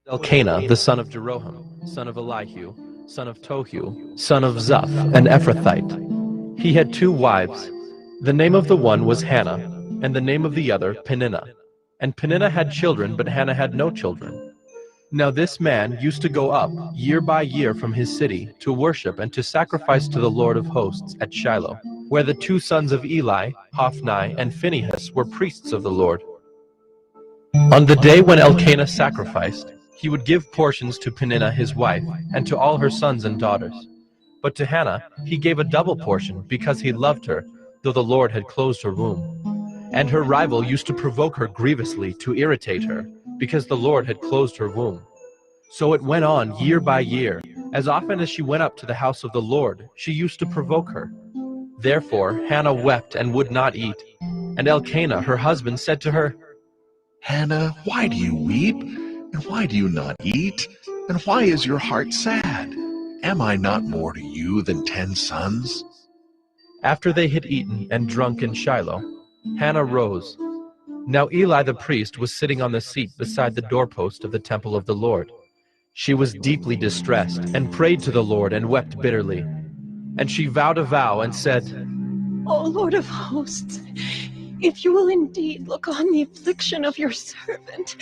Elkanah, the son of Jeroham, son of Elihu, son of Tohu, son of Zuph, an Ephrathite. He had two wives. The name of the one was Hannah, and the name of the other Peninnah. And Peninnah had children, but Hannah had no children. Now this man used to go up year by year from his city to worship and to sacrifice to the Lord of hosts at Shiloh, where the two sons of Eli, Hophni and Phinehas, were priests of the Lord. On the day when Elkanah sacrificed, he would give portions to Peninnah his wife, and to all her sons and daughters. But to Hannah he gave a double portion, because he loved her, though the Lord had closed her womb. And her rival used to provoke her grievously to irritate her, because the Lord had closed her womb. So it went on year by year. As often as she went up to the house of the Lord, she used to provoke her. Therefore Hannah wept and would not eat. And Elkanah her husband said to her, Hannah, why do you weep? And why do you not eat? And why is your heart sad? Am I not more to you than 10 sons? After they had eaten and drunk in Shiloh, Hannah rose. Now Eli the priest was sitting on the seat beside the doorpost of the temple of the Lord. She was deeply distressed, and prayed to the Lord, and wept bitterly. And she vowed a vow, and said, O Lord of hosts, if you will indeed look on the affliction of your servant,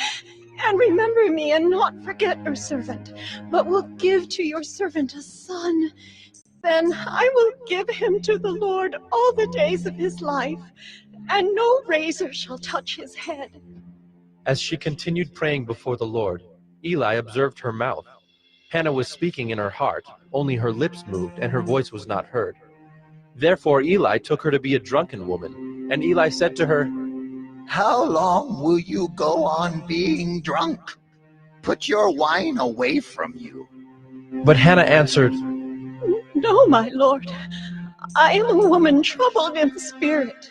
and remember me, and not forget your servant, but will give to your servant a son, then I will give him to the Lord all the days of his life, and no razor shall touch his head. As she continued praying before the Lord, Eli observed her mouth. Hannah was speaking in her heart, only her lips moved, and her voice was not heard. Therefore Eli took her to be a drunken woman, and Eli said to her, How long will you go on being drunk? Put your wine away from you. But Hannah answered, No, my lord, I am a woman troubled in spirit.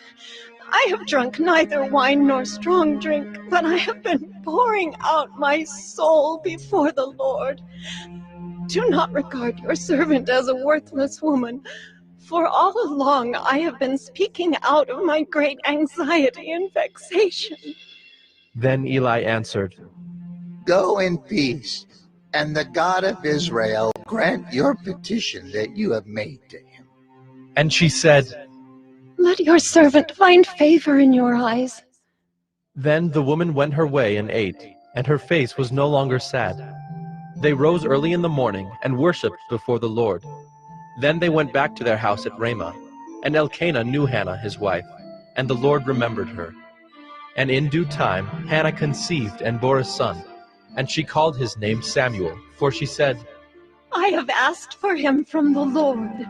I have drunk neither wine nor strong drink, but I have been pouring out my soul before the Lord. Do not regard your servant as a worthless woman, for all along I have been speaking out of my great anxiety and vexation. Then Eli answered, Go in peace, and the God of Israel grant your petition that you have made to him. And she said, Let your servant find favor in your eyes. Then the woman went her way and ate, and her face was no longer sad. They rose early in the morning and worshipped before the Lord. Then they went back to their house at Ramah, and Elkanah knew Hannah his wife, and the Lord remembered her. And in due time Hannah conceived and bore a son, and she called his name Samuel, for she said, I have asked for him from the Lord.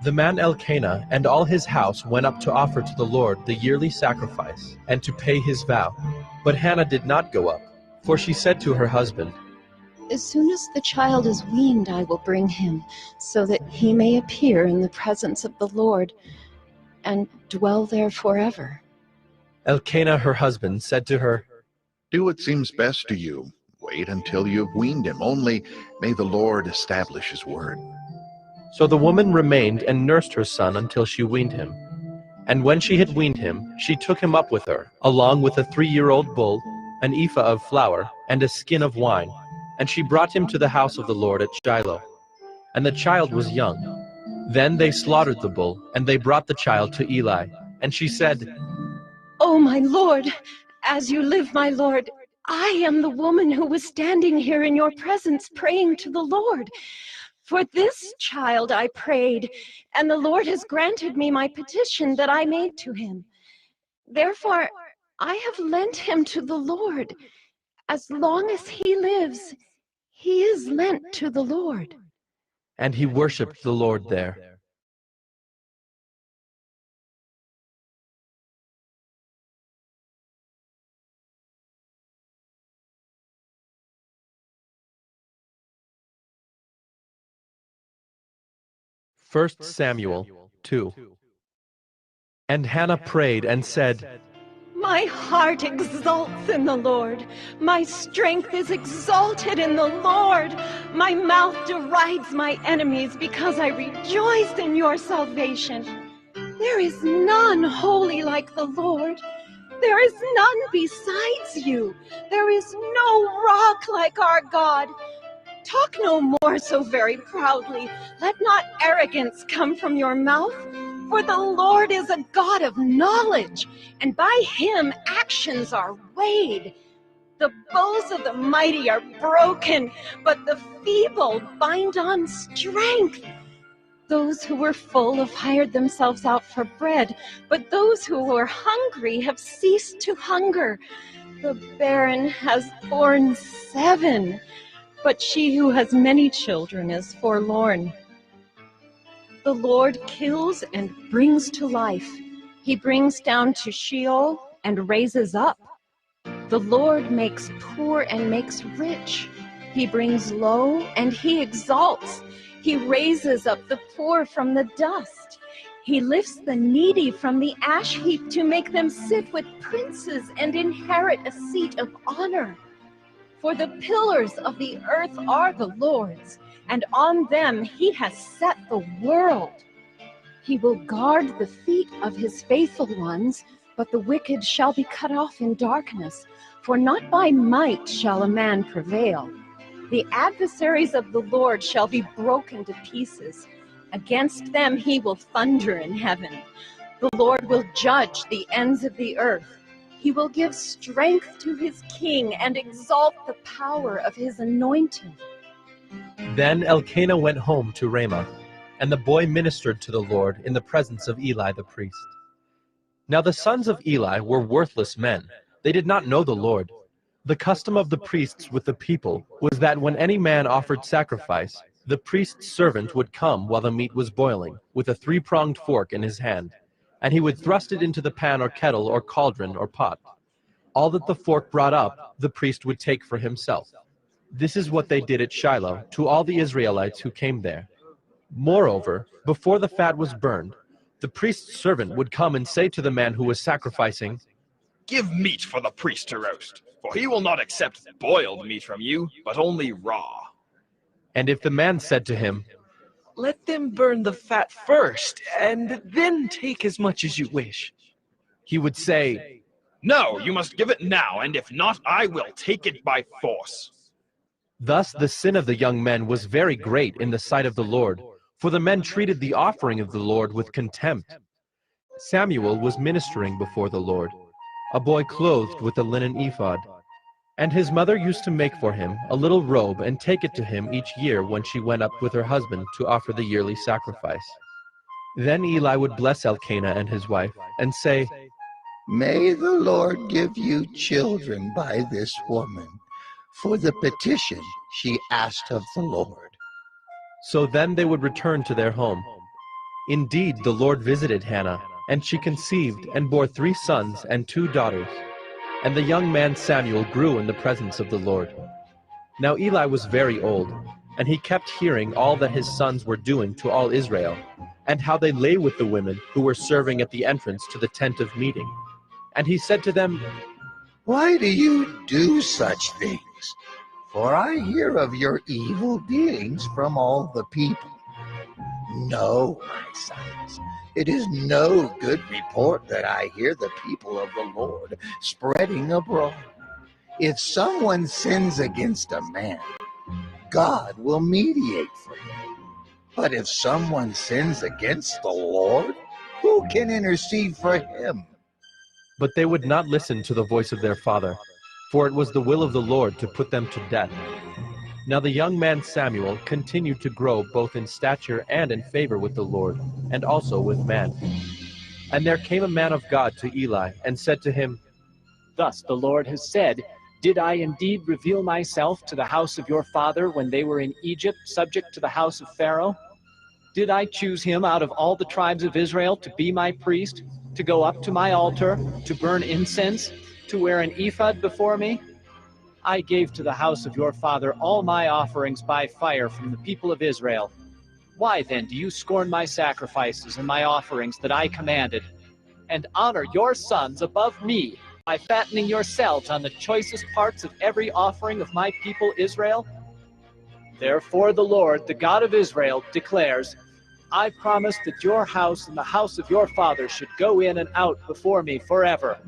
The man Elkanah and all his house went up to offer to the Lord the yearly sacrifice, and to pay his vow. But Hannah did not go up, for she said to her husband, As soon as the child is weaned, I will bring him, so that he may appear in the presence of the Lord, and dwell there forever. Elkanah her husband said to her, Do what seems best to you. Wait until you have weaned him. Only may the Lord establish his word. So the woman remained and nursed her son until she weaned him. And when she had weaned him, she took him up with her, along with a 3-year-old bull, an ephah of flour, and a skin of wine. And she brought him to the house of the Lord at Shiloh. And the child was young. Then they slaughtered the bull, and they brought the child to Eli. And she said, Oh, my Lord, as you live, my Lord, I am the woman who was standing here in your presence praying to the Lord. For this child I prayed, and the Lord has granted me my petition that I made to him. Therefore, I have lent him to the Lord. As long as he lives, he is lent to the Lord. and he worshipped the Lord there. First Samuel 2. And Hannah prayed and said, My heart exults in the Lord. My strength is exalted in the Lord. My mouth derides my enemies because I rejoice in your salvation. There is none holy like the Lord. There is none besides you. There is no rock like our God. Talk no more so very proudly. Let not arrogance come from your mouth. For the Lord is a God of knowledge, and by him actions are weighed. The bows of the mighty are broken, but the feeble bind on strength. Those who were full have hired themselves out for bread, but those who were hungry have ceased to hunger. The barren has borne 7, but she who has many children is forlorn. The Lord kills and brings to life. He brings down to Sheol and raises up. The Lord makes poor and makes rich. He brings low and he exalts. He raises up the poor from the dust. He lifts the needy from the ash heap to make them sit with princes and inherit a seat of honor. For the pillars of the earth are the Lord's, and on them he has set the world. He will guard the feet of his faithful ones, but the wicked shall be cut off in darkness, for not by might shall a man prevail. The adversaries of the Lord shall be broken to pieces. Against them he will thunder in heaven. The Lord will judge the ends of the earth. He will give strength to his king and exalt the power of his anointed. Then Elkanah went home to Ramah, and the boy ministered to the Lord in the presence of Eli the priest. Now the sons of Eli were worthless men. They did not know the Lord. The custom of the priests with the people was that when any man offered sacrifice, the priest's servant would come while the meat was boiling, with a 3-pronged fork in his hand, and he would thrust it into the pan or kettle or cauldron or pot. All that the fork brought up, the priest would take for himself. This is what they did at Shiloh to all the Israelites who came there. Moreover, before the fat was burned, the priest's servant would come and say to the man who was sacrificing, "Give meat for the priest to roast, for he will not accept boiled meat from you, but only raw." and if the man said to him, "Let them burn the fat first, and then take as much as you wish," he would say, "No, you must give it now, and if not, I will take it by force." Thus the sin of the young men was very great in the sight of the Lord, for the men treated the offering of the Lord with contempt. Samuel was ministering before the Lord, a boy clothed with a linen ephod. And his mother used to make for him a little robe and take it to him each year when she went up with her husband to offer the yearly sacrifice. Then Eli would bless Elkanah and his wife and say, May the Lord give you children by this woman, for the petition she asked of the Lord. So then they would return to their home. Indeed, the Lord visited Hannah, and she conceived and bore 3 sons and 2 daughters. And the young man Samuel grew in the presence of the Lord. Now Eli was very old, and he kept hearing all that his sons were doing to all Israel, and how they lay with the women who were serving at the entrance to the tent of meeting. And he said to them, Why do you do such things? For I hear of your evil dealings from all the people. No, my sons, it is no good report that I hear the people of the Lord spreading abroad. If someone sins against a man, God will mediate for him. But if someone sins against the Lord, who can intercede for him? But they would not listen to the voice of their father, for it was the will of the Lord to put them to death. Now the young man Samuel continued to grow both in stature and in favor with the Lord, and also with man. And there came a man of God to Eli, and said to him, Thus the Lord has said, Did I indeed reveal myself to the house of your father when they were in Egypt, subject to the house of Pharaoh? Did I choose him out of all the tribes of Israel to be my priest, to go up to my altar, to burn incense, to wear an ephod before me? I gave to the house of your father all my offerings by fire from the people of Israel. Why then do you scorn my sacrifices and my offerings that I commanded, and honor your sons above me by fattening yourselves on the choicest parts of every offering of my people Israel? Therefore the Lord, the God of Israel, declares, I promised that your house and the house of your father should go in and out before me forever.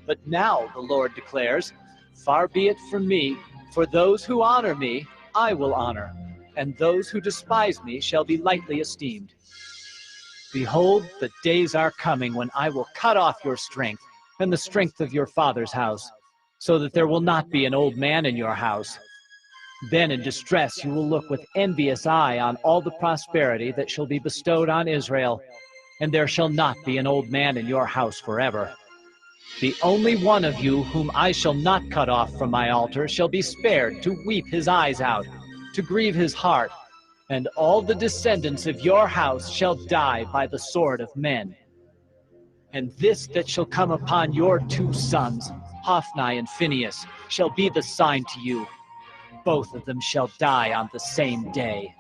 But now, the Lord declares, far be it from me, for those who honor me, I will honor, and those who despise me shall be lightly esteemed. Behold, the days are coming when I will cut off your strength and the strength of your father's house, so that there will not be an old man in your house. Then in distress you will look with envious eye on all the prosperity that shall be bestowed on Israel, and there shall not be an old man in your house forever. The only one of you whom I shall not cut off from my altar shall be spared to weep his eyes out, to grieve his heart, and all the descendants of your house shall die by the sword of men. And this that shall come upon your 2 sons, Hophni and Phinehas, shall be the sign to you. Both of them shall die on the same day.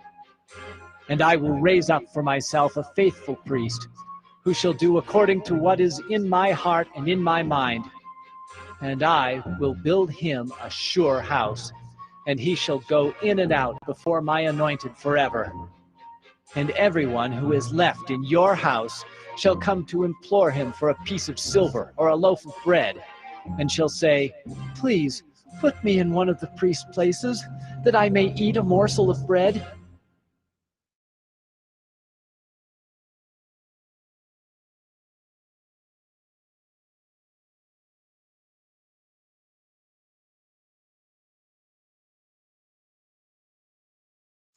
And I will raise up for myself a faithful priest, who shall do according to what is in my heart and in my mind. And I will build him a sure house, and he shall go in and out before my anointed forever. And everyone who is left in your house shall come to implore him for a piece of silver or a loaf of bread, and shall say, please put me in one of the priest's places, that I may eat a morsel of bread.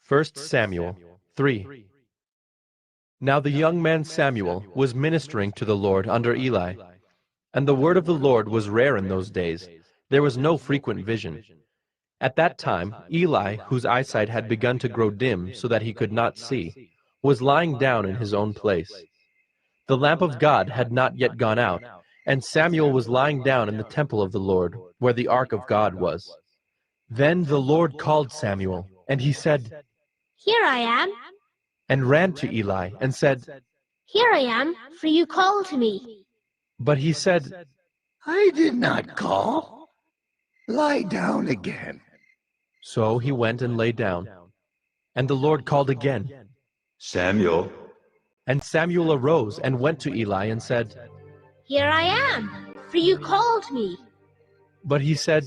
First Samuel 3. Now the young man Samuel was ministering to the Lord under Eli. And the word of the Lord was rare in those days. There was no frequent vision. At that time, Eli, whose eyesight had begun to grow dim so that he could not see, was lying down in his own place. The lamp of God had not yet gone out, and Samuel was lying down in the temple of the Lord, where the ark of God was. Then the Lord called Samuel, and he said, Here I am. And ran to Eli and said, Here I am, for you called me. But he said, I did not call. Lie down again. So he went and lay down. And the Lord called again, Samuel. And Samuel arose and went to Eli and said, Here I am, for you called me. But he said,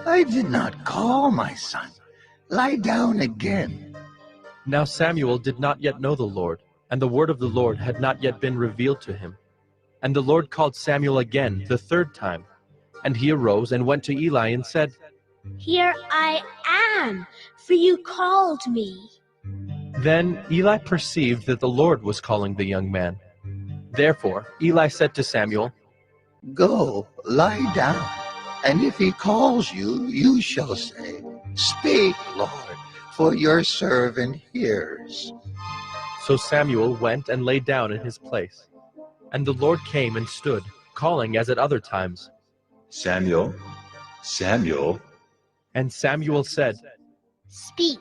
I did not call, my son. Lie down again. Now Samuel did not yet know the Lord, and the word of the Lord had not yet been revealed to him. And the Lord called Samuel again the 3rd time. And he arose and went to Eli and said, Here I am, for you called me. Then Eli perceived that the Lord was calling the young man. Therefore Eli said to Samuel, Go, lie down, and if he calls you, you shall say, Speak, Lord, for your servant hears. So Samuel went and lay down in his place. And the Lord came and stood, calling as at other times, Samuel, Samuel. And Samuel said, Speak,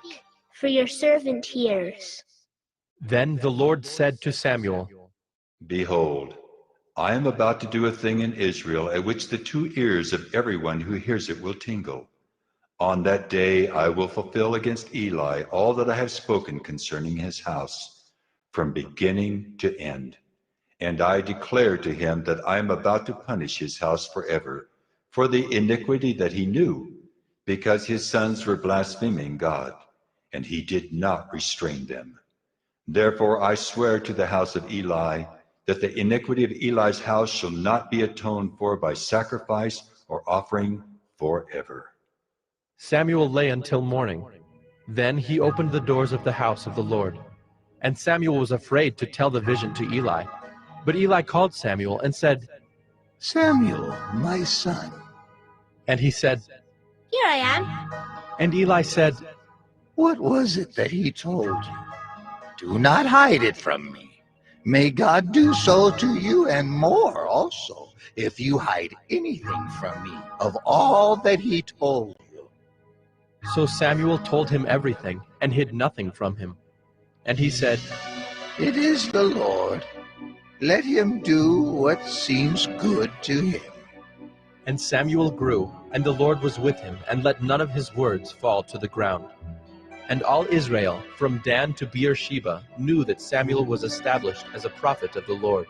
for your servant hears. Then the Lord said to Samuel, Behold, I am about to do a thing in Israel at which the 2 ears of everyone who hears it will tingle. On that day I will fulfill against Eli all that I have spoken concerning his house, from beginning to end. And I declare to him that I am about to punish his house forever for the iniquity that he knew, because his sons were blaspheming God, and he did not restrain them. Therefore I swear to the house of Eli that the iniquity of Eli's house shall not be atoned for by sacrifice or offering forever. Samuel lay until morning. Then he opened the doors of the house of the Lord. And Samuel was afraid to tell the vision to Eli. But Eli called Samuel and said, Samuel, my son. And he said, Here I am. And Eli said, What was it that he told you? Do not hide it from me. May God do so to you and more also, if you hide anything from me of all that he told you. So Samuel told him everything and hid nothing from him. And he said, It is the Lord. Let him do what seems good to him. And Samuel grew, and the Lord was with him, and let none of his words fall to the ground. And all Israel, from Dan to Beersheba, knew that Samuel was established as a prophet of the Lord.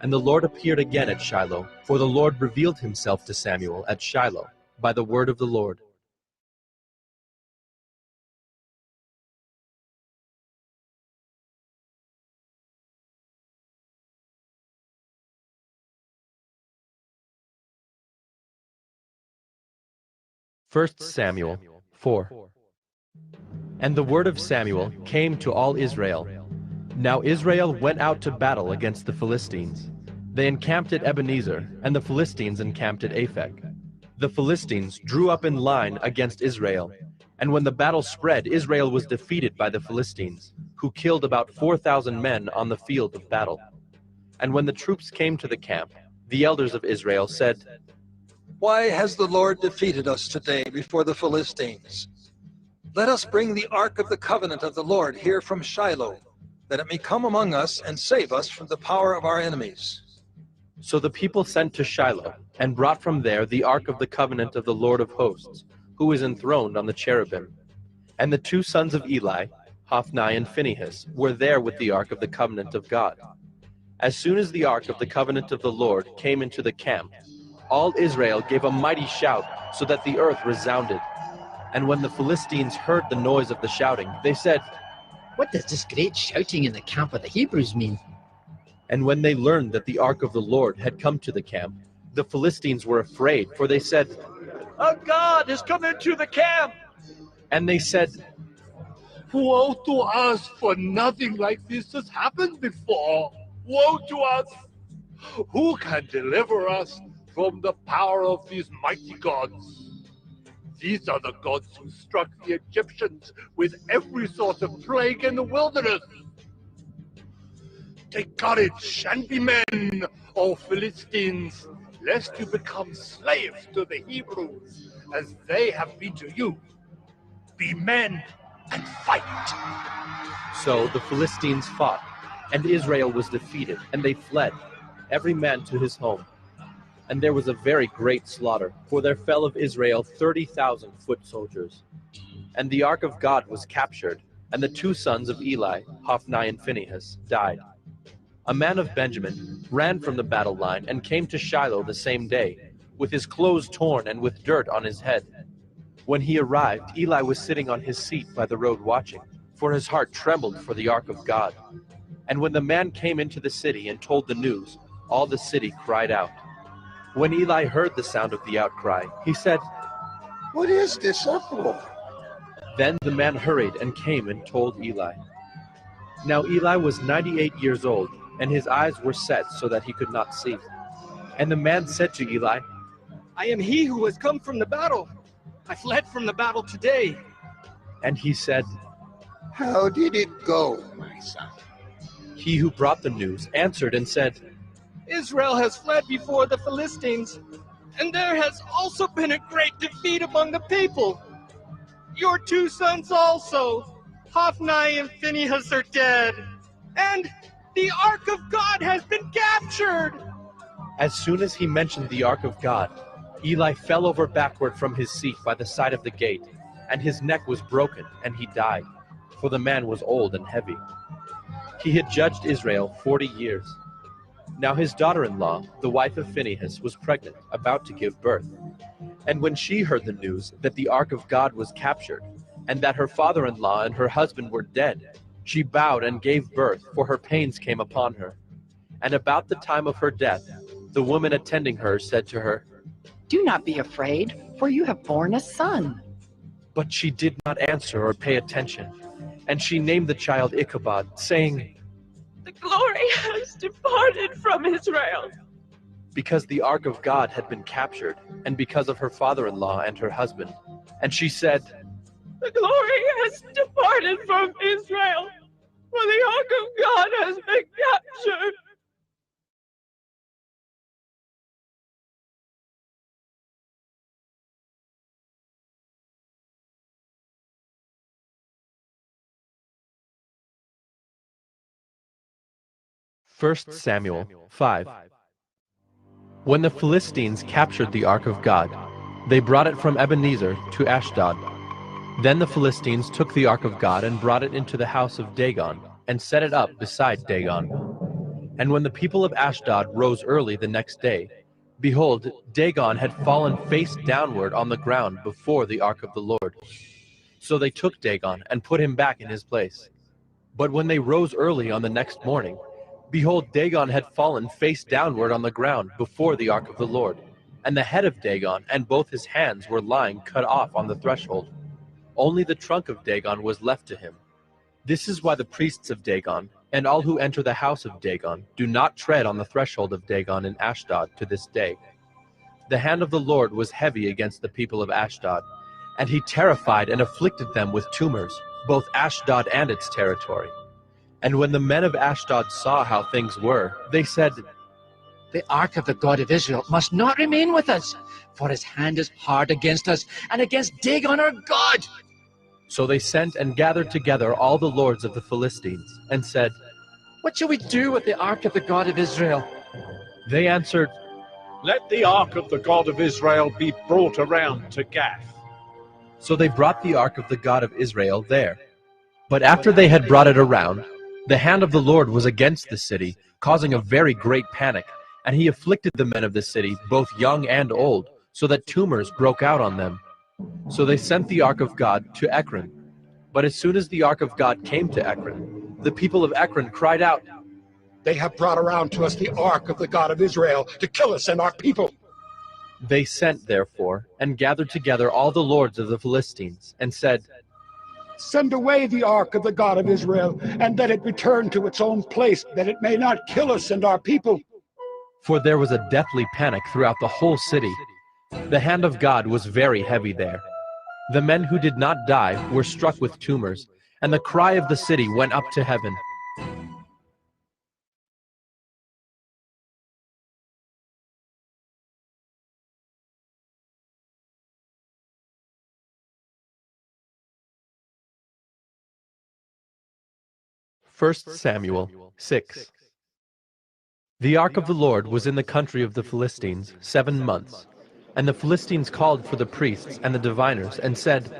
And the Lord appeared again at Shiloh, for the Lord revealed himself to Samuel at Shiloh by the word of the Lord. First Samuel 4. And the word of Samuel came to all Israel. Now Israel went out to battle against the Philistines. They encamped at Ebenezer, and the Philistines encamped at Aphek. The Philistines drew up in line against Israel, and when the battle spread, Israel was defeated by the Philistines, who killed about 4,000 men on the field of battle. And when the troops came to the camp, the elders of Israel said, "Why has the Lord defeated us today before the Philistines? Let us bring the ark of the covenant of the Lord here from Shiloh, that it may come among us and save us from the power of our enemies." So the people sent to Shiloh, and brought from there the ark of the covenant of the Lord of hosts, who is enthroned on the cherubim. And the two sons of Eli, Hophni and Phinehas, were there with the ark of the covenant of God. As soon as the ark of the covenant of the Lord came into the camp, all Israel gave a mighty shout, so that the earth resounded. And when the Philistines heard the noise of the shouting, they said, "What does this great shouting in the camp of the Hebrews mean?" And when they learned that the ark of the Lord had come to the camp, the Philistines were afraid, for they said, "A god has come into the camp!" And they said, "Woe to us, for nothing like this has happened before. Woe to us! Who can deliver us from the power of these mighty gods? These are the gods who struck the Egyptians with every sort of plague in the wilderness. Take courage and be men, O Philistines, lest you become slaves to the Hebrews, as they have been to you. Be men and fight." So the Philistines fought, and Israel was defeated, and they fled, every man to his home. And there was a very great slaughter, for there fell of Israel 30,000 foot soldiers. And the ark of God was captured, and the two sons of Eli, Hophni and Phinehas, died. A man of Benjamin ran from the battle line and came to Shiloh the same day, with his clothes torn and with dirt on his head. When he arrived, Eli was sitting on his seat by the road watching, for his heart trembled for the ark of God. And when the man came into the city and told the news, all the city cried out. When Eli heard the sound of the outcry, he said, "What is this uproar?" Then the man hurried and came and told Eli. Now Eli was 98 years old, and his eyes were set so that he could not see. And the man said to Eli, "I am he who has come from the battle. I fled from the battle today." And he said, "How did it go, my son?" He who brought the news answered and said, "Israel has fled before the Philistines, and there has also been a great defeat among the people. Your two sons also, Hophni and Phinehas, are dead, and the ark of God has been captured." As soon as he mentioned the ark of God, Eli fell over backward from his seat by the side of the gate, and his neck was broken, and he died, for the man was old and heavy. He had judged Israel 40 years. Now his daughter-in-law, the wife of Phinehas, was pregnant, about to give birth. And when she heard the news that the ark of God was captured, and that her father-in-law and her husband were dead, she bowed and gave birth, for her pains came upon her. And about the time of her death, the woman attending her said to her, "Do not be afraid, for you have borne a son." But she did not answer or pay attention, and she named the child Ichabod, saying, "The glory has departed from Israel." Because the ark of God had been captured, and because of her father-in-law and her husband. And she said, "The glory has departed from Israel, for the ark of God has been captured." First Samuel 5. When the Philistines captured the ark of God, they brought it from Ebenezer to Ashdod. Then the Philistines took the ark of God and brought it into the house of Dagon, and set it up beside Dagon. And when the people of Ashdod rose early the next day, behold, Dagon had fallen face downward on the ground before the ark of the Lord. So they took Dagon and put him back in his place. But when they rose early on the next morning, behold, Dagon had fallen face downward on the ground before the ark of the Lord, and the head of Dagon and both his hands were lying cut off on the threshold. Only the trunk of Dagon was left to him. This is why the priests of Dagon, and all who enter the house of Dagon, do not tread on the threshold of Dagon in Ashdod to this day. The hand of the Lord was heavy against the people of Ashdod, and he terrified and afflicted them with tumors, both Ashdod and its territory. And when the men of Ashdod saw how things were, they said, The ark of the God of Israel must not remain with us, for his hand is hard against us and against Dagon our God. So they sent and gathered together all the lords of the Philistines, and said, What shall we do with the ark of the God of Israel? They answered, Let the ark of the God of Israel be brought around to Gath. So they brought the ark of the God of Israel there. But after they had brought it around, the hand of the Lord was against the city, causing a very great panic, and he afflicted the men of the city, both young and old, so that tumors broke out on them. So they sent the ark of God to Ekron. But as soon as the ark of God came to Ekron, the people of Ekron cried out, They have brought around to us the ark of the God of Israel to kill us and our people. They sent, therefore, and gathered together all the lords of the Philistines, and said, Send away the ark of the God of Israel, and let it return to its own place, that it may not kill us and our people. For there was a deathly panic throughout the whole city. The hand of God was very heavy there. The men who did not die were struck with tumors, and the cry of the city went up to heaven. First Samuel 6. The ark of the Lord was in the country of the Philistines 7 months. And the Philistines called for the priests and the diviners, and said,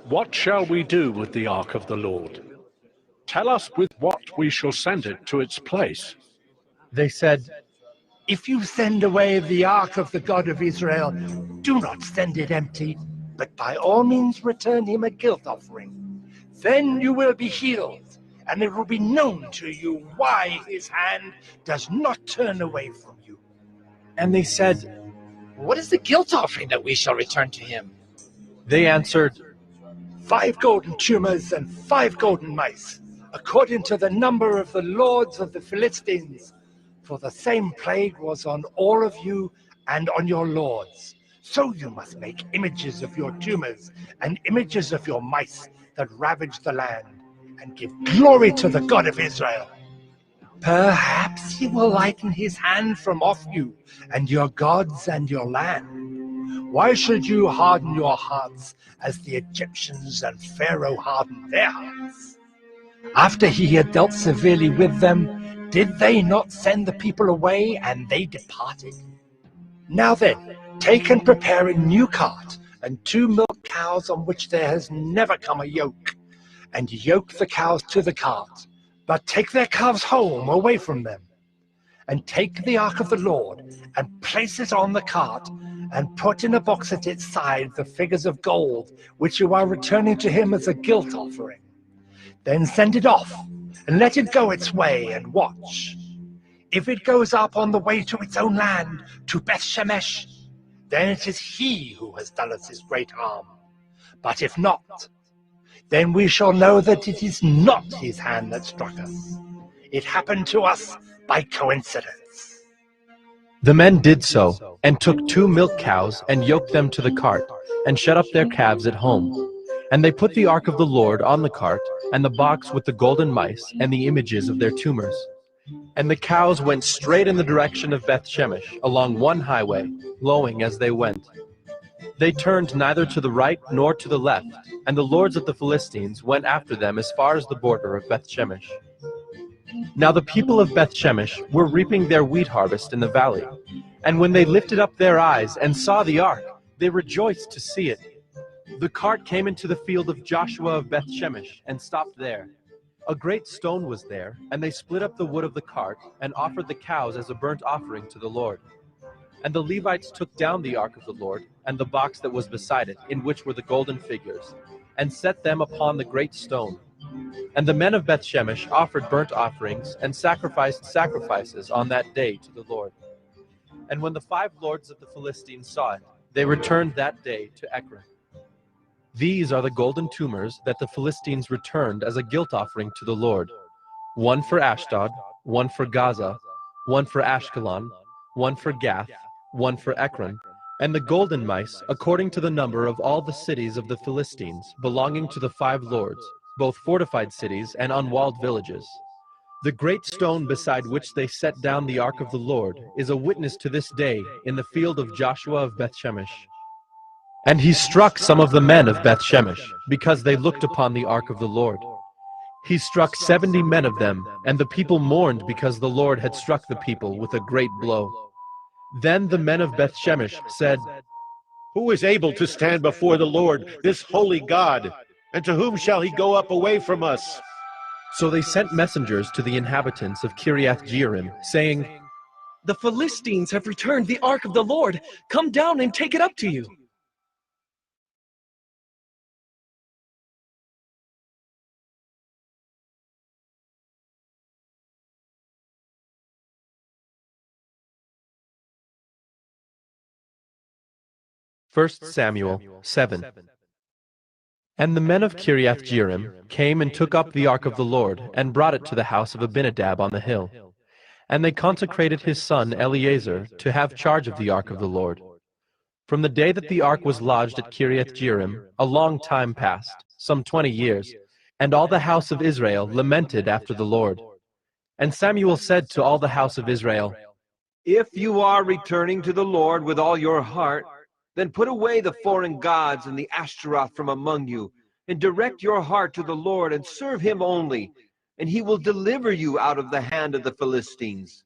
What shall we do with the ark of the Lord? Tell us with what we shall send it to its place. They said, If you send away the ark of the God of Israel, do not send it empty, but by all means return him a guilt offering. Then you will be healed, and it will be known to you why his hand does not turn away from you. And they said, What is the guilt offering that we shall return to him? They answered, 5 golden tumors and 5 golden mice, according to the number of the lords of the Philistines. For the same plague was on all of you and on your lords. So you must make images of your tumors and images of your mice that ravage the land, and give glory to the God of Israel. Perhaps he will lighten his hand from off you and your gods and your land. Why should you harden your hearts as the Egyptians and Pharaoh hardened their hearts? After he had dealt severely with them, did they not send the people away, and they departed? Now then, take and prepare a new cart, and 2 milk cows on which there has never come a yoke, and yoke the cows to the cart, but take their calves home away from them. And take the ark of the Lord, and place it on the cart, and put in a box at its side the figures of gold, which you are returning to him as a guilt offering. Then send it off, and let it go its way, and watch. If it goes up on the way to its own land, to Beth Shemesh, then it is he who has done us this great harm. But if not, then we shall know that it is not his hand that struck us. It happened to us by coincidence. The men did so, and took 2 milk cows, and yoked them to the cart, and shut up their calves at home. And they put the ark of the Lord on the cart, and the box with the golden mice, and the images of their tumors. And the cows went straight in the direction of Beth Shemesh, along one highway, lowing as they went. They turned neither to the right nor to the left, and the lords of the Philistines went after them as far as the border of Beth Shemesh. Now the people of Beth Shemesh were reaping their wheat harvest in the valley, and when they lifted up their eyes and saw the ark, they rejoiced to see it. The cart came into the field of Joshua of Beth Shemesh and stopped there. A great stone was there, and they split up the wood of the cart and offered the cows as a burnt offering to the Lord. And the Levites took down the ark of the Lord, and the box that was beside it, in which were the golden figures, and set them upon the great stone. And the men of Bethshemesh offered burnt offerings and sacrificed sacrifices on that day to the Lord. And when the 5 lords of the Philistines saw it, they returned that day to Ekron. These are the golden tumors that the Philistines returned as a guilt offering to the Lord. One for Ashdod, one for Gaza, one for Ashkelon, one for Gath, one for Ekron, and the golden mice, according to the number of all the cities of the Philistines, belonging to the 5 lords, both fortified cities and unwalled villages. The great stone beside which they set down the ark of the Lord is a witness to this day in the field of Joshua of Bethshemesh. And he struck some of the men of Bethshemesh, because they looked upon the ark of the Lord. He struck 70 men of them, and the people mourned because the Lord had struck the people with a great blow. Then the men of Bethshemesh said, "Who is able to stand before the Lord, this holy God? And to whom shall he go up away from us?" So they sent messengers to the inhabitants of Kiriath-Jearim, saying, "The Philistines have returned the ark of the Lord. Come down and take it up to you." First Samuel 7. And the men of Kiriath-Jearim came and took up the ark of the Lord, and brought it to the house of Abinadab on the hill. And they consecrated his son Eleazar to have charge of the ark of the Lord. From the day that the ark was lodged at Kiriath-Jearim, a long time passed, some 20 years, and all the house of Israel lamented after the Lord. And Samuel said to all the house of Israel, "If you are returning to the Lord with all your heart, then put away the foreign gods and the Ashtaroth from among you, and direct your heart to the Lord and serve him only, and he will deliver you out of the hand of the Philistines."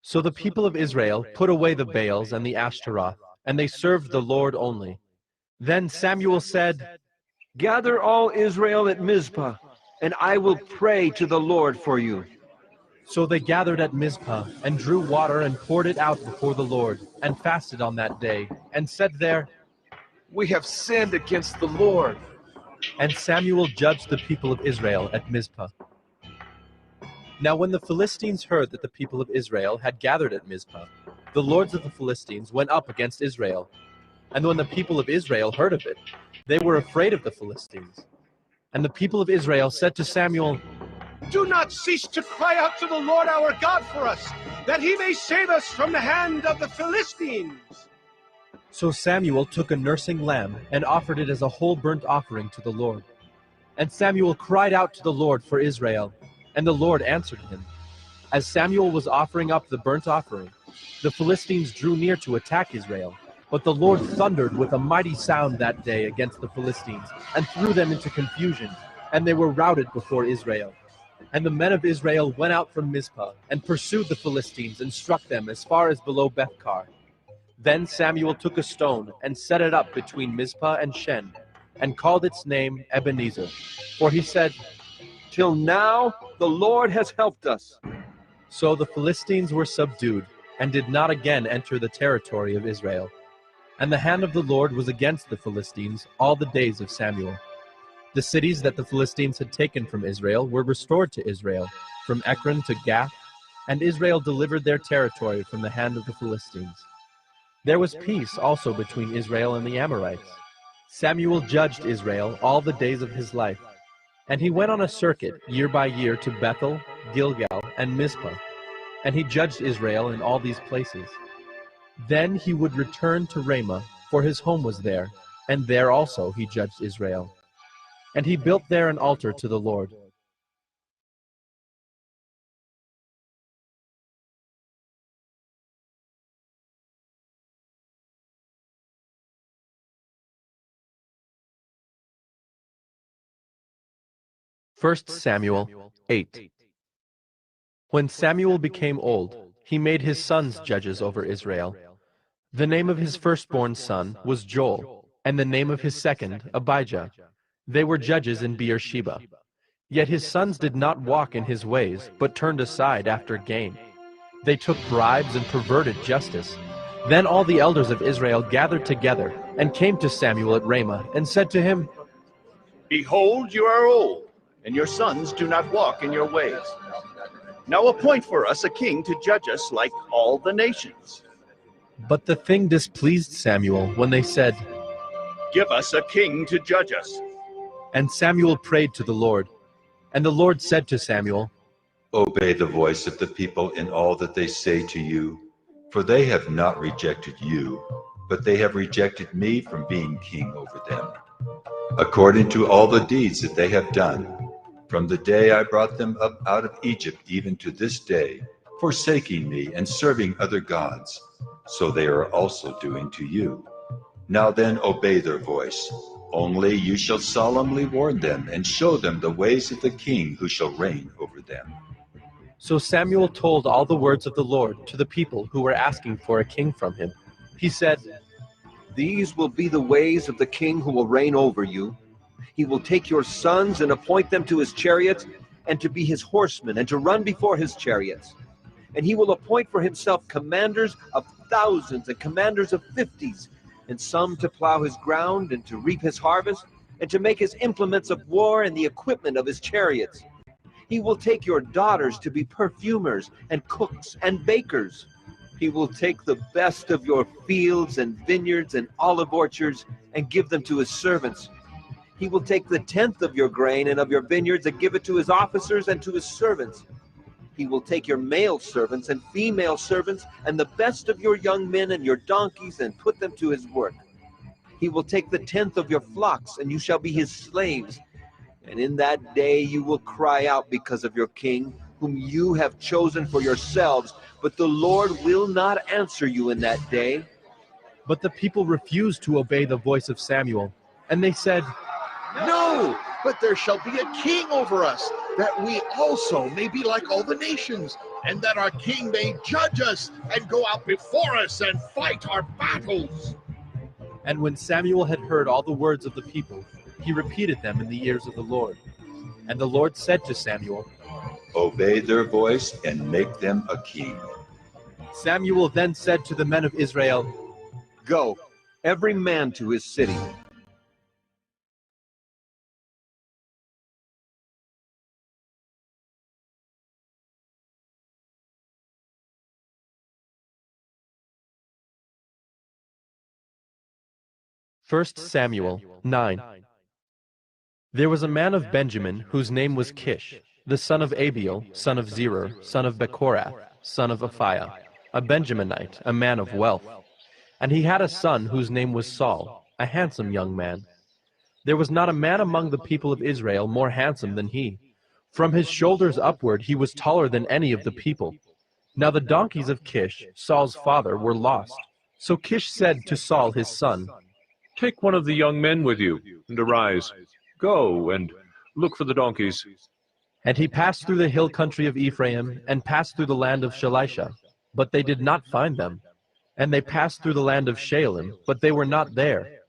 So the people of Israel put away the Baals and the Ashtaroth, and they served the Lord only. Then Samuel said, "Gather all Israel at Mizpah, and I will pray to the Lord for you." So they gathered at Mizpah, and drew water and poured it out before the Lord, and fasted on that day, and said there, "We have sinned against the Lord." And Samuel judged the people of Israel at Mizpah. Now when the Philistines heard that the people of Israel had gathered at Mizpah, the lords of the Philistines went up against Israel. And when the people of Israel heard of it, they were afraid of the Philistines. And the people of Israel said to Samuel, "Do not cease to cry out to the Lord our God for us, that he may save us from the hand of the Philistines." So Samuel took a nursing lamb and offered it as a whole burnt offering to the Lord. And Samuel cried out to the Lord for Israel, and the Lord answered him. As Samuel was offering up the burnt offering, the Philistines drew near to attack Israel. But the Lord thundered with a mighty sound that day against the Philistines, and threw them into confusion, and they were routed before Israel. And the men of Israel went out from Mizpah, and pursued the Philistines, and struck them as far as below Bethkar. Then Samuel took a stone, and set it up between Mizpah and Shen, and called its name Ebenezer. For he said, "Till now the Lord has helped us." So the Philistines were subdued, and did not again enter the territory of Israel. And the hand of the Lord was against the Philistines all the days of Samuel. The cities that the Philistines had taken from Israel were restored to Israel, from Ekron to Gath, and Israel delivered their territory from the hand of the Philistines. There was peace also between Israel and the Amorites. Samuel judged Israel all the days of his life, and he went on a circuit year by year to Bethel, Gilgal, and Mizpah, and he judged Israel in all these places. Then he would return to Ramah, for his home was there, and there also he judged Israel. And he built there an altar to the Lord. First Samuel 8. When Samuel became old, he made his sons judges over Israel. The name of his firstborn son was Joel, and the name of his second, Abijah. They were judges in Beersheba. Yet his sons did not walk in his ways, but turned aside after gain. They took bribes and perverted justice. Then all the elders of Israel gathered together and came to Samuel at Ramah and said to him, Behold, you are old, and your sons do not walk in your ways. Now appoint for us a king to judge us like all the nations. But the thing displeased Samuel when they said, Give us a king to judge us. And Samuel prayed to the Lord. And the Lord said to Samuel, Obey the voice of the people in all that they say to you, for they have not rejected you, but they have rejected me from being king over them, according to all the deeds that they have done, from the day I brought them up out of Egypt even to this day, forsaking me and serving other gods, so they are also doing to you. Now then obey their voice. Only you shall solemnly warn them and show them the ways of the king who shall reign over them. So Samuel told all the words of the Lord to the people who were asking for a king from him. He said, These will be the ways of the king who will reign over you. He will take your sons and appoint them to his chariots and to be his horsemen and to run before his chariots. And he will appoint for himself commanders of thousands and commanders of 50s, and some to plow his ground and to reap his harvest, and to make his implements of war and the equipment of his chariots. He will take your daughters to be perfumers and cooks and bakers. He will take the best of your fields and vineyards and olive orchards and give them to his servants. He will take the 10th of your grain and of your vineyards and give it to his officers and to his servants. He will take your male servants and female servants and the best of your young men and your donkeys and put them to his work. He will take the 10th of your flocks, and you shall be his slaves. And in that day you will cry out because of your king, whom you have chosen for yourselves, but the Lord will not answer you in that day. But the people refused to obey the voice of Samuel, and they said, No, but there shall be a king over us, that we also may be like all the nations, and that our king may judge us and go out before us and fight our battles. And when Samuel had heard all the words of the people, he repeated them in the ears of the Lord. And the Lord said to Samuel, Obey their voice and make them a king. Samuel then said to the men of Israel, Go, every man to his city. First Samuel 9. There was a man of Benjamin whose name was Kish, the son of Abiel, son of Zerah, son of Bechorath, son of Aphiah, a Benjaminite, a man of wealth. And he had a son whose name was Saul, a handsome young man. There was not a man among the people of Israel more handsome than he. From his shoulders upward he was taller than any of the people. Now the donkeys of Kish, Saul's father, were lost. So Kish said to Saul his son, Take one of the young men with you, and arise. Go and look for the donkeys. And he passed through the hill country of Ephraim, and passed through the land of Shalisha, but they did not find them. And they passed through the land of Shalem, but they were not there.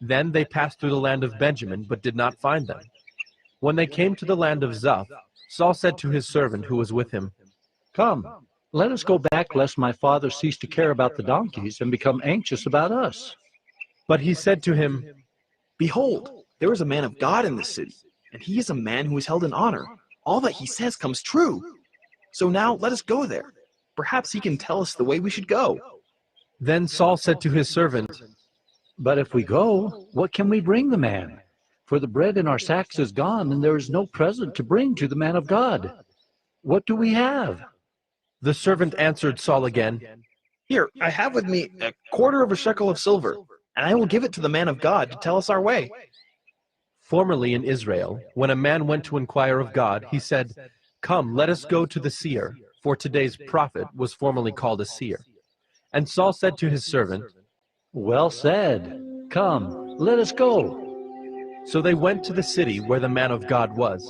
Then they passed through the land of Benjamin, but did not find them. When they came to the land of Zuph, Saul said to his servant who was with him, Come, let us go back, lest my father cease to care about the donkeys and become anxious about us. But he said to him, Behold, there is a man of God in this city, and he is a man who is held in honor. All that he says comes true. So now let us go there. Perhaps he can tell us the way we should go. Then Saul said to his servant, But if we go, what can we bring the man? For the bread in our sacks is gone, and there is no present to bring to the man of God. What do we have? The servant answered Saul again, Here, I have with me a quarter of a shekel of silver, and I will give it to the man of God to tell us our way. Formerly in Israel, when a man went to inquire of God, he said, Come, let us go to the seer, for today's prophet was formerly called a seer. And Saul said to his servant, Well said. Come, let us go. So they went to the city where the man of God was.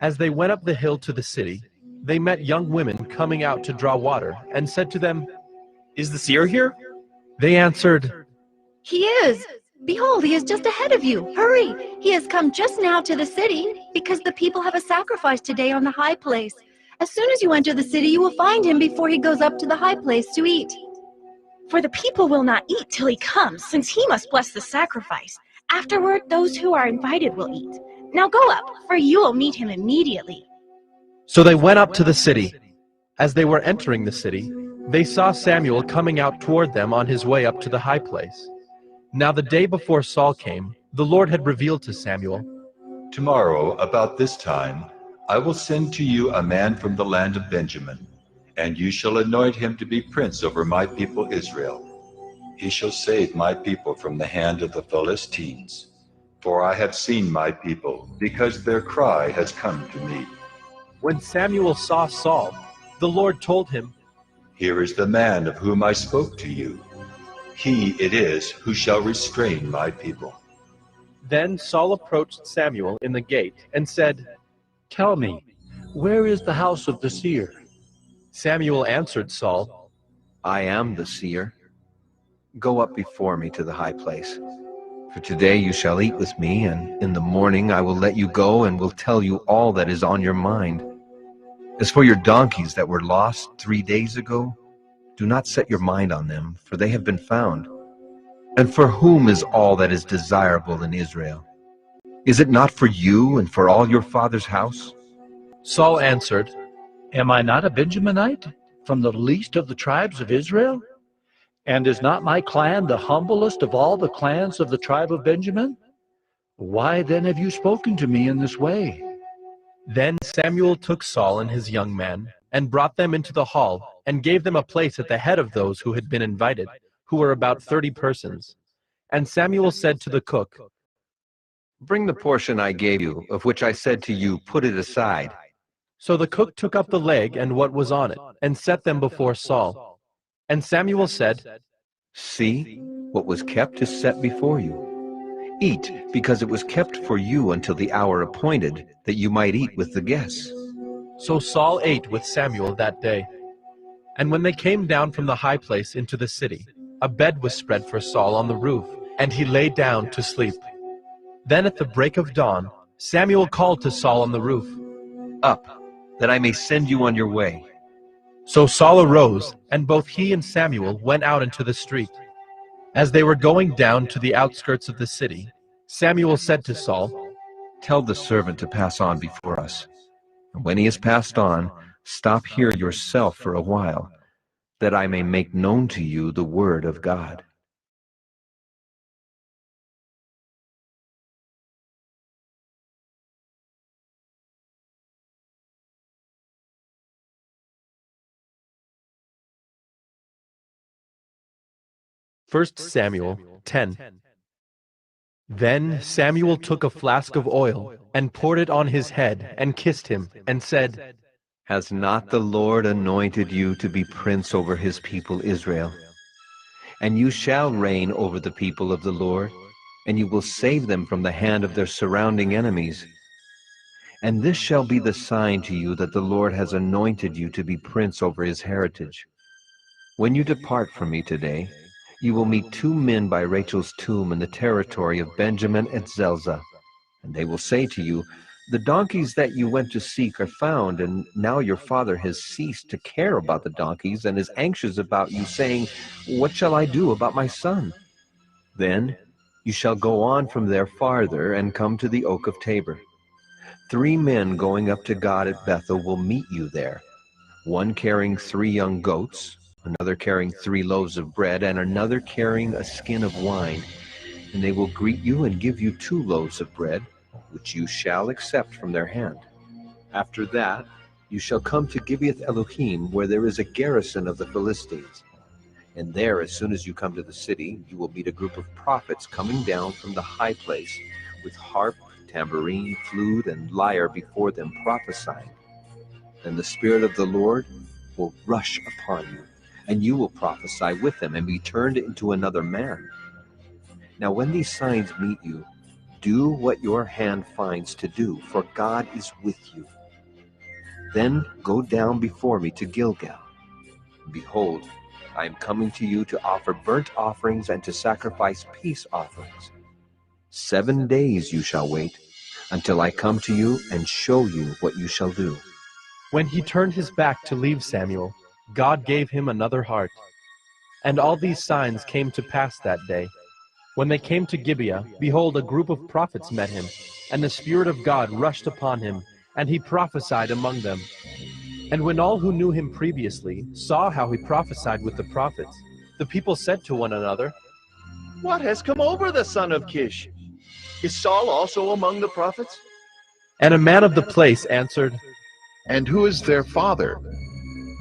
As they went up the hill to the city, they met young women coming out to draw water, and said to them, Is the seer here? They answered, He is. Behold, he is just ahead of you. Hurry! He has come just now to the city, because the people have a sacrifice today on the high place. As soon as you enter the city, you will find him before he goes up to the high place to eat. For the people will not eat till he comes, since he must bless the sacrifice. Afterward, those who are invited will eat. Now go up, for you will meet him immediately. So they went up to the city. As they were entering the city, they saw Samuel coming out toward them on his way up to the high place. Now the day before Saul came, the Lord had revealed to Samuel, Tomorrow, about this time, I will send to you a man from the land of Benjamin, and you shall anoint him to be prince over my people Israel. He shall save my people from the hand of the Philistines. For I have seen my people, because their cry has come to me. When Samuel saw Saul, the Lord told him, Here is the man of whom I spoke to you. He it is who shall restrain my people. Then Saul approached Samuel in the gate and said, Tell me, where is the house of the seer? Samuel answered Saul, I am the seer. Go up before me to the high place. For today you shall eat with me, and in the morning I will let you go and will tell you all that is on your mind. As for your donkeys that were lost 3 days ago, do not set your mind on them, for they have been found. And for whom is all that is desirable in Israel? Is it not for you and for all your father's house? Saul answered, Am I not a Benjaminite, from the least of the tribes of Israel? And is not my clan the humblest of all the clans of the tribe of Benjamin? Why then have you spoken to me in this way? Then Samuel took Saul and his young men, and brought them into the hall, and gave them a place at the head of those who had been invited, who were about 30 persons. And Samuel said to the cook, Bring the portion I gave you, of which I said to you, put it aside. So the cook took up the leg and what was on it, and set them before Saul. And Samuel said, See, what was kept is set before you. Eat, because it was kept for you until the hour appointed, that you might eat with the guests. So Saul ate with Samuel that day. And when they came down from the high place into the city, a bed was spread for Saul on the roof, and he lay down to sleep. Then at the break of dawn, Samuel called to Saul on the roof, Up, that I may send you on your way. So Saul arose, and both he and Samuel went out into the street. As they were going down to the outskirts of the city, Samuel said to Saul, Tell the servant to pass on before us. And when he has passed on, stop here yourself for a while, that I may make known to you the word of God. First Samuel 10. Then Samuel took a flask of oil, and poured it on his head, and kissed him, and said, Has not the Lord anointed you to be prince over his people Israel? And you shall reign over the people of the Lord, and you will save them from the hand of their surrounding enemies. And this shall be the sign to you that the Lord has anointed you to be prince over his heritage. When you depart from me today, you will meet 2 men by Rachel's tomb in the territory of Benjamin at Zelzah. And they will say to you, The donkeys that you went to seek are found, and now your father has ceased to care about the donkeys and is anxious about you, saying, What shall I do about my son? Then you shall go on from there farther and come to the oak of Tabor. 3 men going up to God at Bethel will meet you there, one carrying 3 young goats, another carrying 3 loaves of bread, and another carrying a skin of wine. And they will greet you and give you 2 loaves of bread, which you shall accept from their hand. After that, you shall come to Gibeath Elohim, where there is a garrison of the Philistines. And there, as soon as you come to the city, you will meet a group of prophets coming down from the high place, with harp, tambourine, flute, and lyre before them, prophesying. Then the Spirit of the Lord will rush upon you, and you will prophesy with them and be turned into another man. Now when these signs meet you, do what your hand finds to do, for God is with you. Then go down before me to Gilgal. Behold, I am coming to you to offer burnt offerings and to sacrifice peace offerings. 7 days you shall wait, until I come to you and show you what you shall do." When he turned his back to leave Samuel, God gave him another heart. And all these signs came to pass that day. When they came to Gibeah, behold, a group of prophets met him, and the Spirit of God rushed upon him, and he prophesied among them. And when all who knew him previously saw how he prophesied with the prophets, the people said to one another, "What has come over the son of Kish? Is Saul also among the prophets?" And a man of the place answered, "And who is their father?"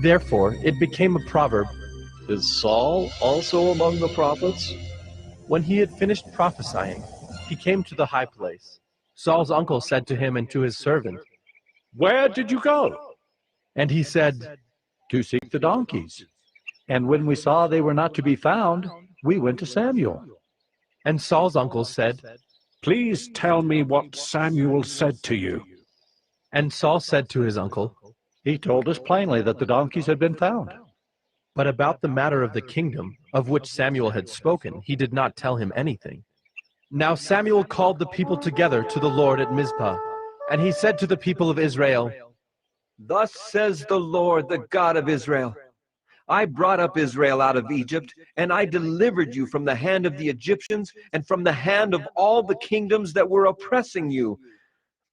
Therefore it became a proverb, "Is Saul also among the prophets?" When he had finished prophesying, he came to the high place. Saul's uncle said to him and to his servant, "Where did you go?" And he said, "To seek the donkeys. And when we saw they were not to be found, we went to Samuel." And Saul's uncle said, "Please tell me what Samuel said to you." And Saul said to his uncle, "He told us plainly that the donkeys had been found." But about the matter of the kingdom, of which Samuel had spoken, he did not tell him anything. Now Samuel called the people together to the Lord at Mizpah, and he said to the people of Israel, "Thus says the Lord, the God of Israel, I brought up Israel out of Egypt, and I delivered you from the hand of the Egyptians and from the hand of all the kingdoms that were oppressing you.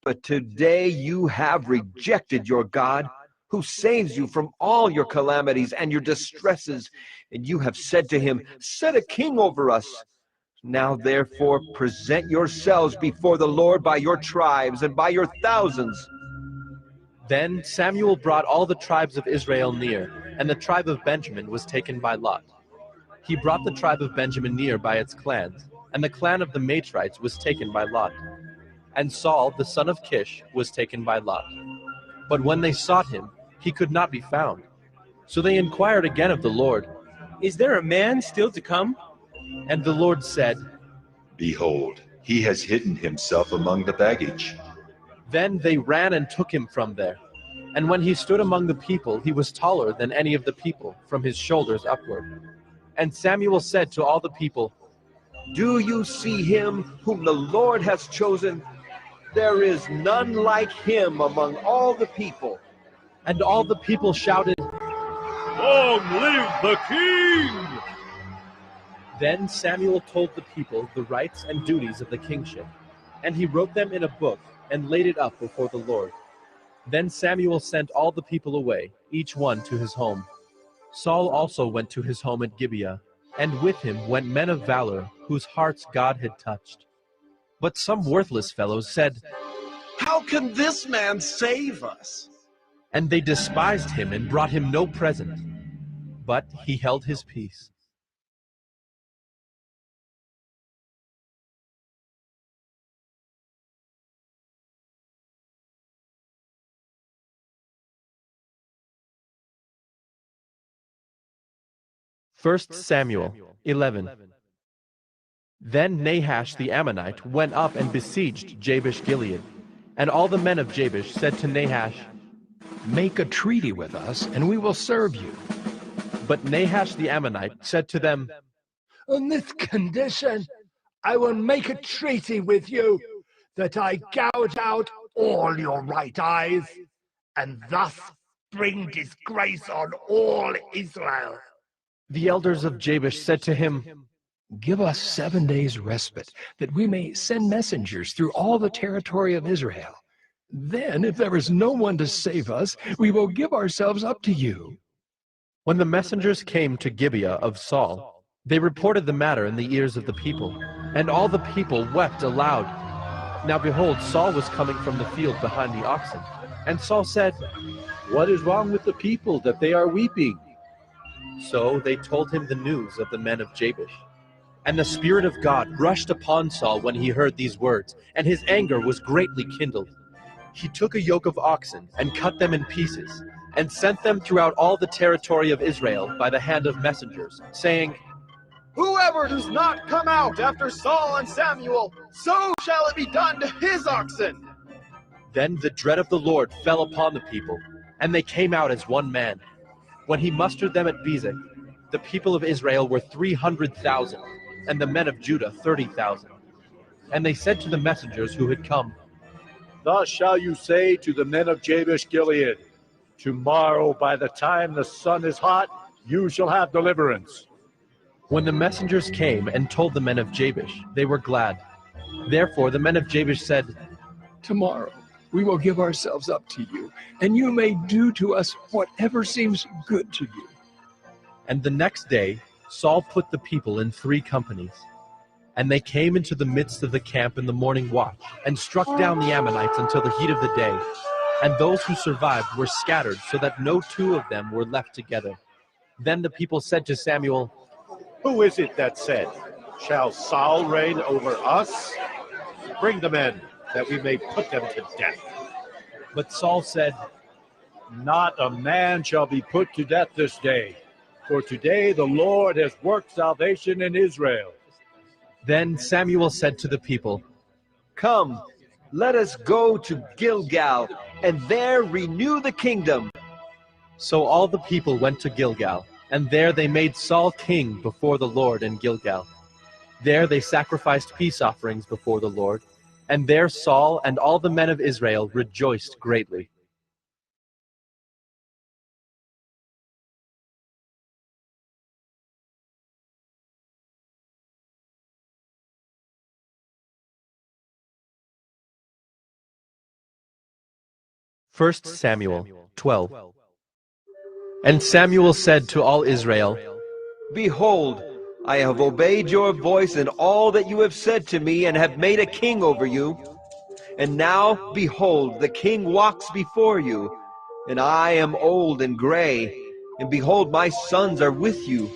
But today you have rejected your God, who saves you from all your calamities and your distresses, and you have said to him, 'Set a king over us.' Now therefore present yourselves before the Lord by your tribes and by your thousands." Then Samuel brought all the tribes of Israel near, and the tribe of Benjamin was taken by lot. He brought the tribe of Benjamin near by its clans, and the clan of the Matrites was taken by lot. And Saul, the son of Kish, was taken by lot. But when they sought him, he could not be found. So they inquired again of the Lord, "Is there a man still to come?" And the Lord said, "Behold, he has hidden himself among the baggage." Then they ran and took him from there. And when he stood among the people, he was taller than any of the people, from his shoulders upward. And Samuel said to all the people, "Do you see him whom the Lord has chosen? There is none like him among all the people." And all the people shouted, "Long live the king!" Then Samuel told the people the rights and duties of the kingship, and he wrote them in a book and laid it up before the Lord. Then Samuel sent all the people away, each one to his home. Saul also went to his home at Gibeah, and with him went men of valor, whose hearts God had touched. But some worthless fellows said, "How can this man save us?" And they despised him and brought him no present. But he held his peace. First Samuel 11. Then Nahash the Ammonite went up and besieged Jabesh Gilead. And all the men of Jabesh said to Nahash, "Make a treaty with us, and we will serve you." But Nahash the Ammonite said to them, "On this condition, I will make a treaty with you, that I gouge out all your right eyes, and thus bring disgrace on all Israel." The elders of Jabesh said to him, "Give us 7 days respite, that we may send messengers through all the territory of Israel. Then, if there is no one to save us, we will give ourselves up to you." When the messengers came to Gibeah of Saul, they reported the matter in the ears of the people, and all the people wept aloud. Now behold, Saul was coming from the field behind the oxen. And Saul said, "What is wrong with the people that they are weeping?" So they told him the news of the men of Jabesh. And the Spirit of God rushed upon Saul when he heard these words, and his anger was greatly kindled. He took a yoke of oxen and cut them in pieces, and sent them throughout all the territory of Israel by the hand of messengers, saying, "Whoever does not come out after Saul and Samuel, so shall it be done to his oxen." Then the dread of the Lord fell upon the people, and they came out as one man. When he mustered them at Bezek, The people of Israel were 300,000, and the men of Judah 30,000. And they said to the messengers who had come, Thus shall you say to the men of Jabesh Gilead, tomorrow by the time the sun is hot, you shall have deliverance. When the messengers came and told the men of Jabesh, they were glad. Therefore the men of Jabesh said, Tomorrow we will give ourselves up to you, and you may do to us whatever seems good to you. And the next day Saul put the people in 3 companies. And they came into the midst of the camp in the morning watch, and struck down the Ammonites until the heat of the day. And those who survived were scattered, so that no 2 of them were left together. Then the people said to Samuel, Who is it that said, shall Saul reign over us? Bring the men, that we may put them to death. But Saul said, Not a man shall be put to death this day, for today the Lord has worked salvation in Israel. Then Samuel said to the people, Come, let us go to Gilgal, and there renew the kingdom. So all the people went to Gilgal, and there they made Saul king before the Lord in Gilgal. There they sacrificed peace offerings before the Lord, and there Saul and all the men of Israel rejoiced greatly. First Samuel 12. And Samuel said to all Israel, Behold, I have obeyed your voice in all that you have said to me, and have made a king over you. And now, behold, the king walks before you, and I am old and gray, and behold, my sons are with you.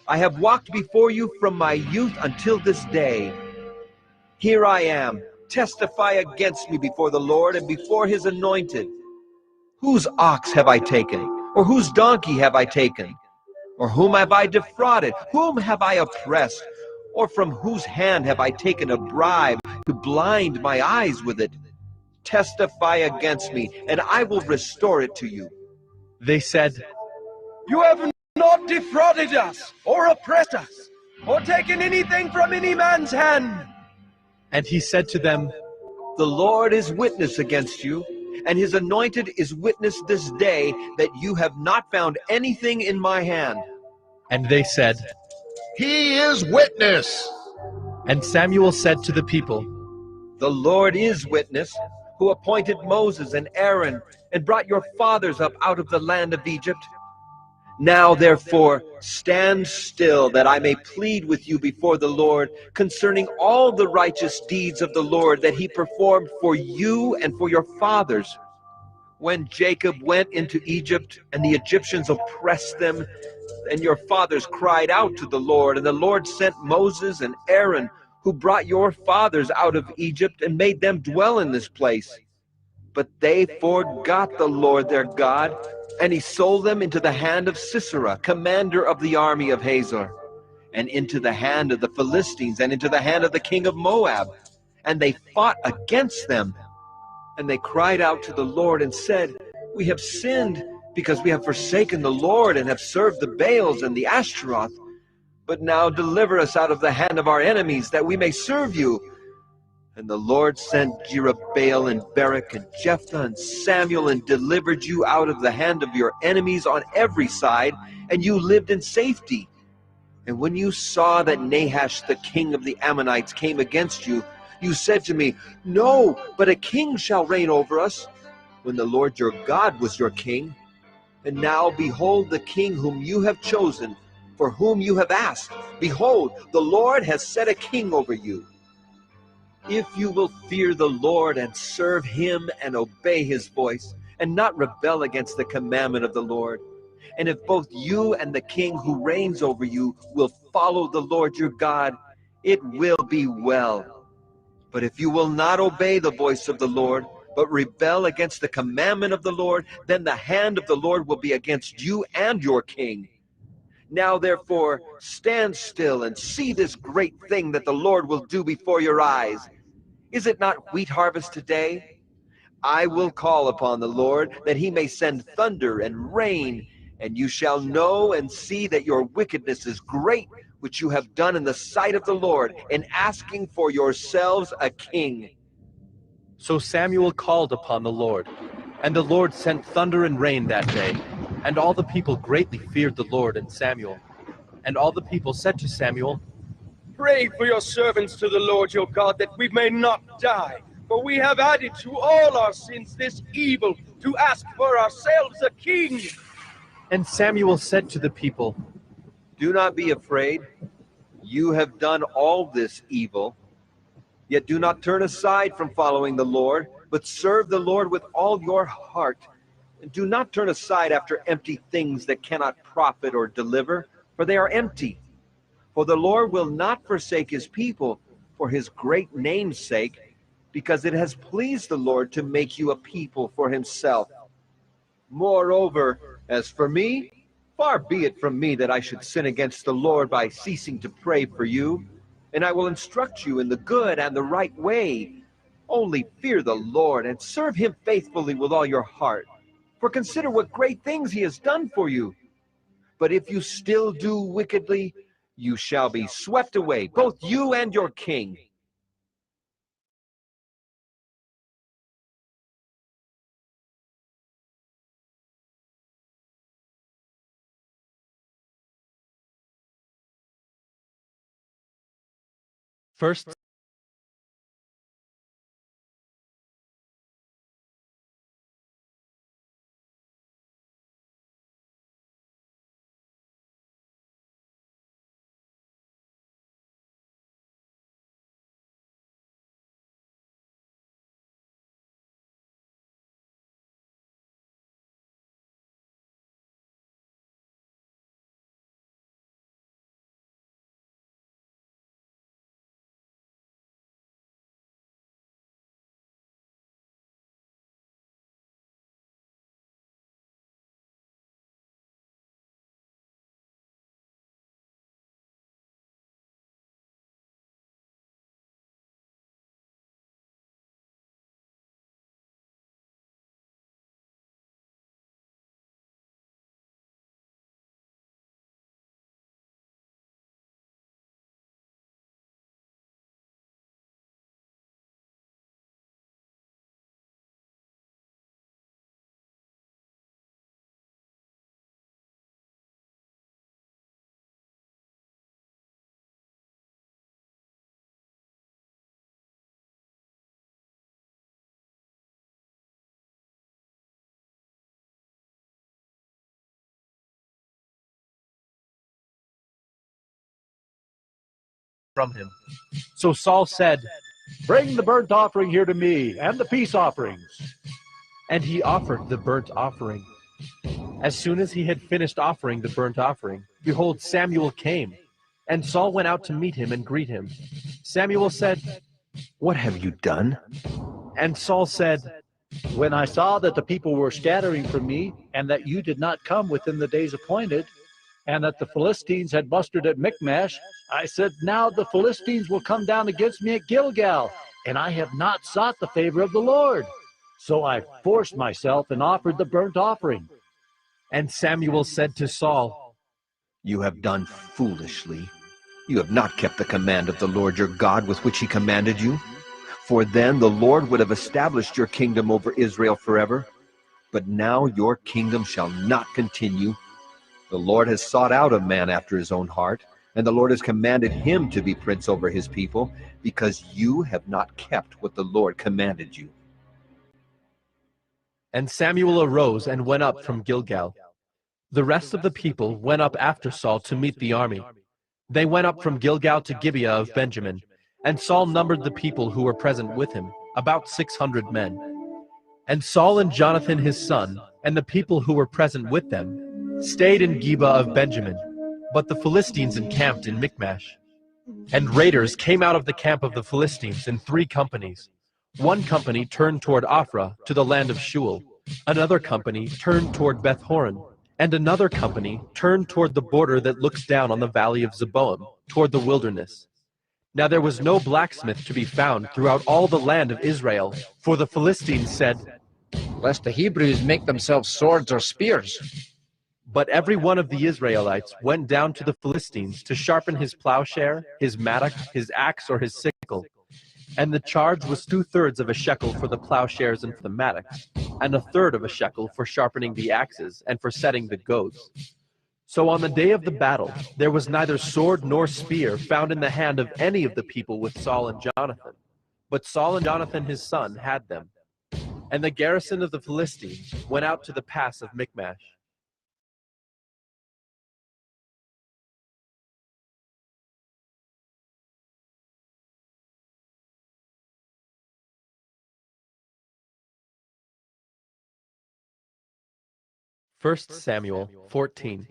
I have walked before you from my youth until this day. Here I am, testify against me before the Lord and before his anointed. Whose ox have I taken, or whose donkey have I taken? Or whom have I defrauded? Whom have I oppressed? Or from whose hand have I taken a bribe to blind my eyes with it? Testify against me, and I will restore it to you. They said, You have not defrauded us, or oppressed us, or taken anything from any man's hand. And he said to them, The Lord is witness against you, and his anointed is witness this day that you have not found anything in my hand. And they said, He is witness. And Samuel said to the people, The Lord is witness, who appointed Moses and Aaron, and brought your fathers up out of the land of Egypt. Now therefore stand still, that I may plead with you before the Lord concerning all the righteous deeds of the Lord that he performed for you and for your fathers. When Jacob went into Egypt, and the Egyptians oppressed them, then your fathers cried out to the Lord, and the Lord sent Moses and Aaron, who brought your fathers out of Egypt and made them dwell in this place. But they forgot the Lord their God, and he sold them into the hand of Sisera, commander of the army of Hazor, and into the hand of the Philistines, and into the hand of the king of Moab. And they fought against them. And they cried out to the Lord and said, We have sinned, because we have forsaken the Lord, and have served the Baals and the Ashtaroth. But now deliver us out of the hand of our enemies, that we may serve you. And the Lord sent Jerubbaal and Barak and Jephthah and Samuel, and delivered you out of the hand of your enemies on every side, and you lived in safety. And when you saw that Nahash the king of the Ammonites came against you, you said to me, No, but a king shall reign over us, when the Lord your God was your king. And now behold the king whom you have chosen, for whom you have asked. Behold, the Lord has set a king over you. If you will fear the Lord and serve him and obey his voice, and not rebel against the commandment of the Lord, and if both you and the king who reigns over you will follow the Lord your God, it will be well. But if you will not obey the voice of the Lord, but rebel against the commandment of the Lord, then the hand of the Lord will be against you and your king. Now therefore stand still and see this great thing that the Lord will do before your eyes. Is it not wheat harvest today? I will call upon the Lord, that he may send thunder and rain, And you shall know and see that your wickedness is great, which you have done in the sight of the Lord, in asking for yourselves a king. So Samuel called upon the Lord, and the Lord sent thunder and rain that day, and all the people greatly feared the Lord and Samuel. And all the people said to Samuel, Pray for your servants to the Lord your God, that we may not die. For we have added to all our sins this evil, to ask for ourselves a king. And Samuel said to the people, Do not be afraid. You have done all this evil. Yet do not turn aside from following the Lord, but serve the Lord with all your heart. And do not turn aside after empty things that cannot profit or deliver, for they are empty. For the Lord will not forsake his people for his great name's sake, because it has pleased the Lord to make you a people for himself. Moreover, as for me, far be it from me that I should sin against the Lord by ceasing to pray for you, and I will instruct you in the good and the right way. Only fear the Lord and serve him faithfully with all your heart. For consider what great things he has done for you. But if you still do wickedly, you shall be swept away, both you and your king. First from him. So Saul said, Bring the burnt offering here to me, and the peace offerings. and he offered the burnt offering. As soon as he had finished offering the burnt offering, behold, Samuel came, and Saul went out to meet him and greet him. Samuel said, What have you done? And Saul said, When I saw that the people were scattering from me, and that you did not come within the days appointed, and that the Philistines had mustered at Michmash, I said, Now the Philistines will come down against me at Gilgal, and I have not sought the favor of the Lord. So I forced myself and offered the burnt offering. And Samuel said to Saul, You have done foolishly. You have not kept the command of the Lord your God with which he commanded you. For then the Lord would have established your kingdom over Israel forever. But now your kingdom shall not continue. The Lord has sought out a man after his own heart, and the Lord has commanded him to be prince over his people, because you have not kept what the Lord commanded you. And Samuel arose and went up from Gilgal. The rest of the people went up after Saul to meet the army. They went up from Gilgal to Gibeah of Benjamin, and Saul numbered the people who were present with him, about 600 men. And Saul and Jonathan his son, and the people who were present with them, stayed in Gibeah of Benjamin, but the Philistines encamped in Michmash. And raiders came out of the camp of the Philistines in 3 companies. One company turned toward Ophrah, to the land of Shual. Another company turned toward Beth-horon, and another company turned toward the border that looks down on the valley of Zeboim, toward the wilderness. Now there was no blacksmith to be found throughout all the land of Israel, for the Philistines said, Lest the Hebrews make themselves swords or spears. But every one of the Israelites went down to the Philistines to sharpen his plowshare, his mattock, his axe, or his sickle. And the charge was 2/3 of a shekel for the plowshares and for the mattocks, and 1/3 of a shekel for sharpening the axes and for setting the goads. So on the day of the battle, there was neither sword nor spear found in the hand of any of the people with Saul and Jonathan. But Saul and Jonathan his son had them. And the garrison of the Philistines went out to the pass of Michmash. First Samuel 14.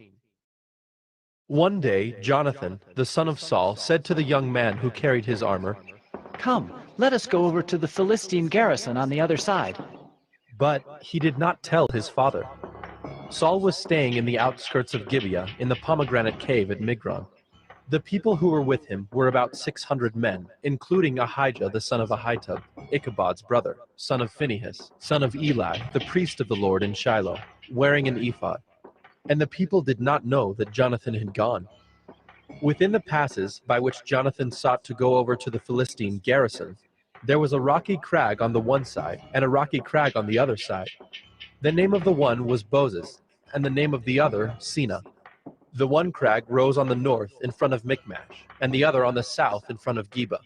One day Jonathan, the son of Saul, said to the young man who carried his armor, Come, let us go over to the Philistine garrison on the other side. But he did not tell his father. Saul was staying in the outskirts of Gibeah in the pomegranate cave at Migron. The people who were with him were about 600 men, including Ahijah the son of Ahitub, Ichabod's brother, son of Phinehas, son of Eli, the priest of the Lord in Shiloh, wearing an ephod. And the people did not know that Jonathan had gone. Within the passes by which Jonathan sought to go over to the Philistine garrison, there was a rocky crag on the one side and a rocky crag on the other side. The name of the one was Bozez, and the name of the other Sina. The one crag rose on the north in front of Michmash, and the other on the south in front of Geba.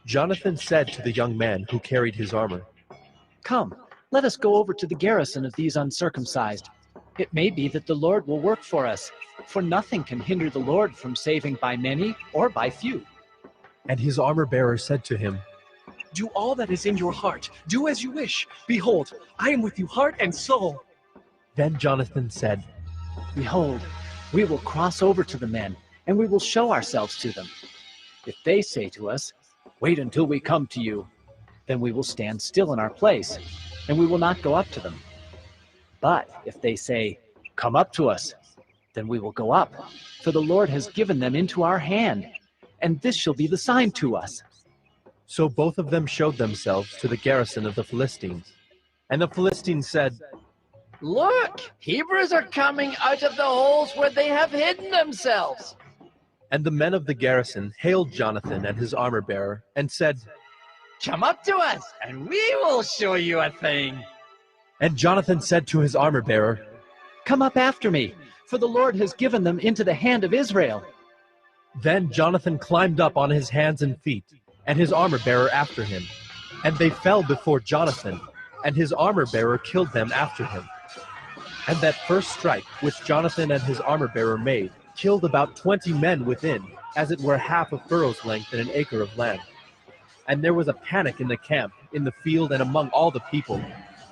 Jonathan said to the young man who carried his armor, Come, let us go over to the garrison of these uncircumcised. It may be that the Lord will work for us, for nothing can hinder the Lord from saving by many or by few. And his armor-bearer said to him, Do all that is in your heart. Do as you wish. Behold, I am with you heart and soul. Then Jonathan said, Behold, we will cross over to the men, and we will show ourselves to them. If they say to us, Wait until we come to you, then we will stand still in our place, and we will not go up to them. But if they say, Come up to us, then we will go up, for the Lord has given them into our hand, and this shall be the sign to us. So both of them showed themselves to the garrison of the Philistines. And the Philistines said, Look, Hebrews are coming out of the holes where they have hidden themselves. And the men of the garrison hailed Jonathan and his armor-bearer, and said, Come up to us, and we will show you a thing. And Jonathan said to his armor-bearer, Come up after me, for the Lord has given them into the hand of Israel. Then Jonathan climbed up on his hands and feet, and his armor-bearer after him. And they fell before Jonathan, and his armor-bearer killed them after him. And that first strike which Jonathan and his armor-bearer made killed about 20 men within, as it were half a furrow's length in an acre of land. And there was a panic in the camp, in the field, and among all the people.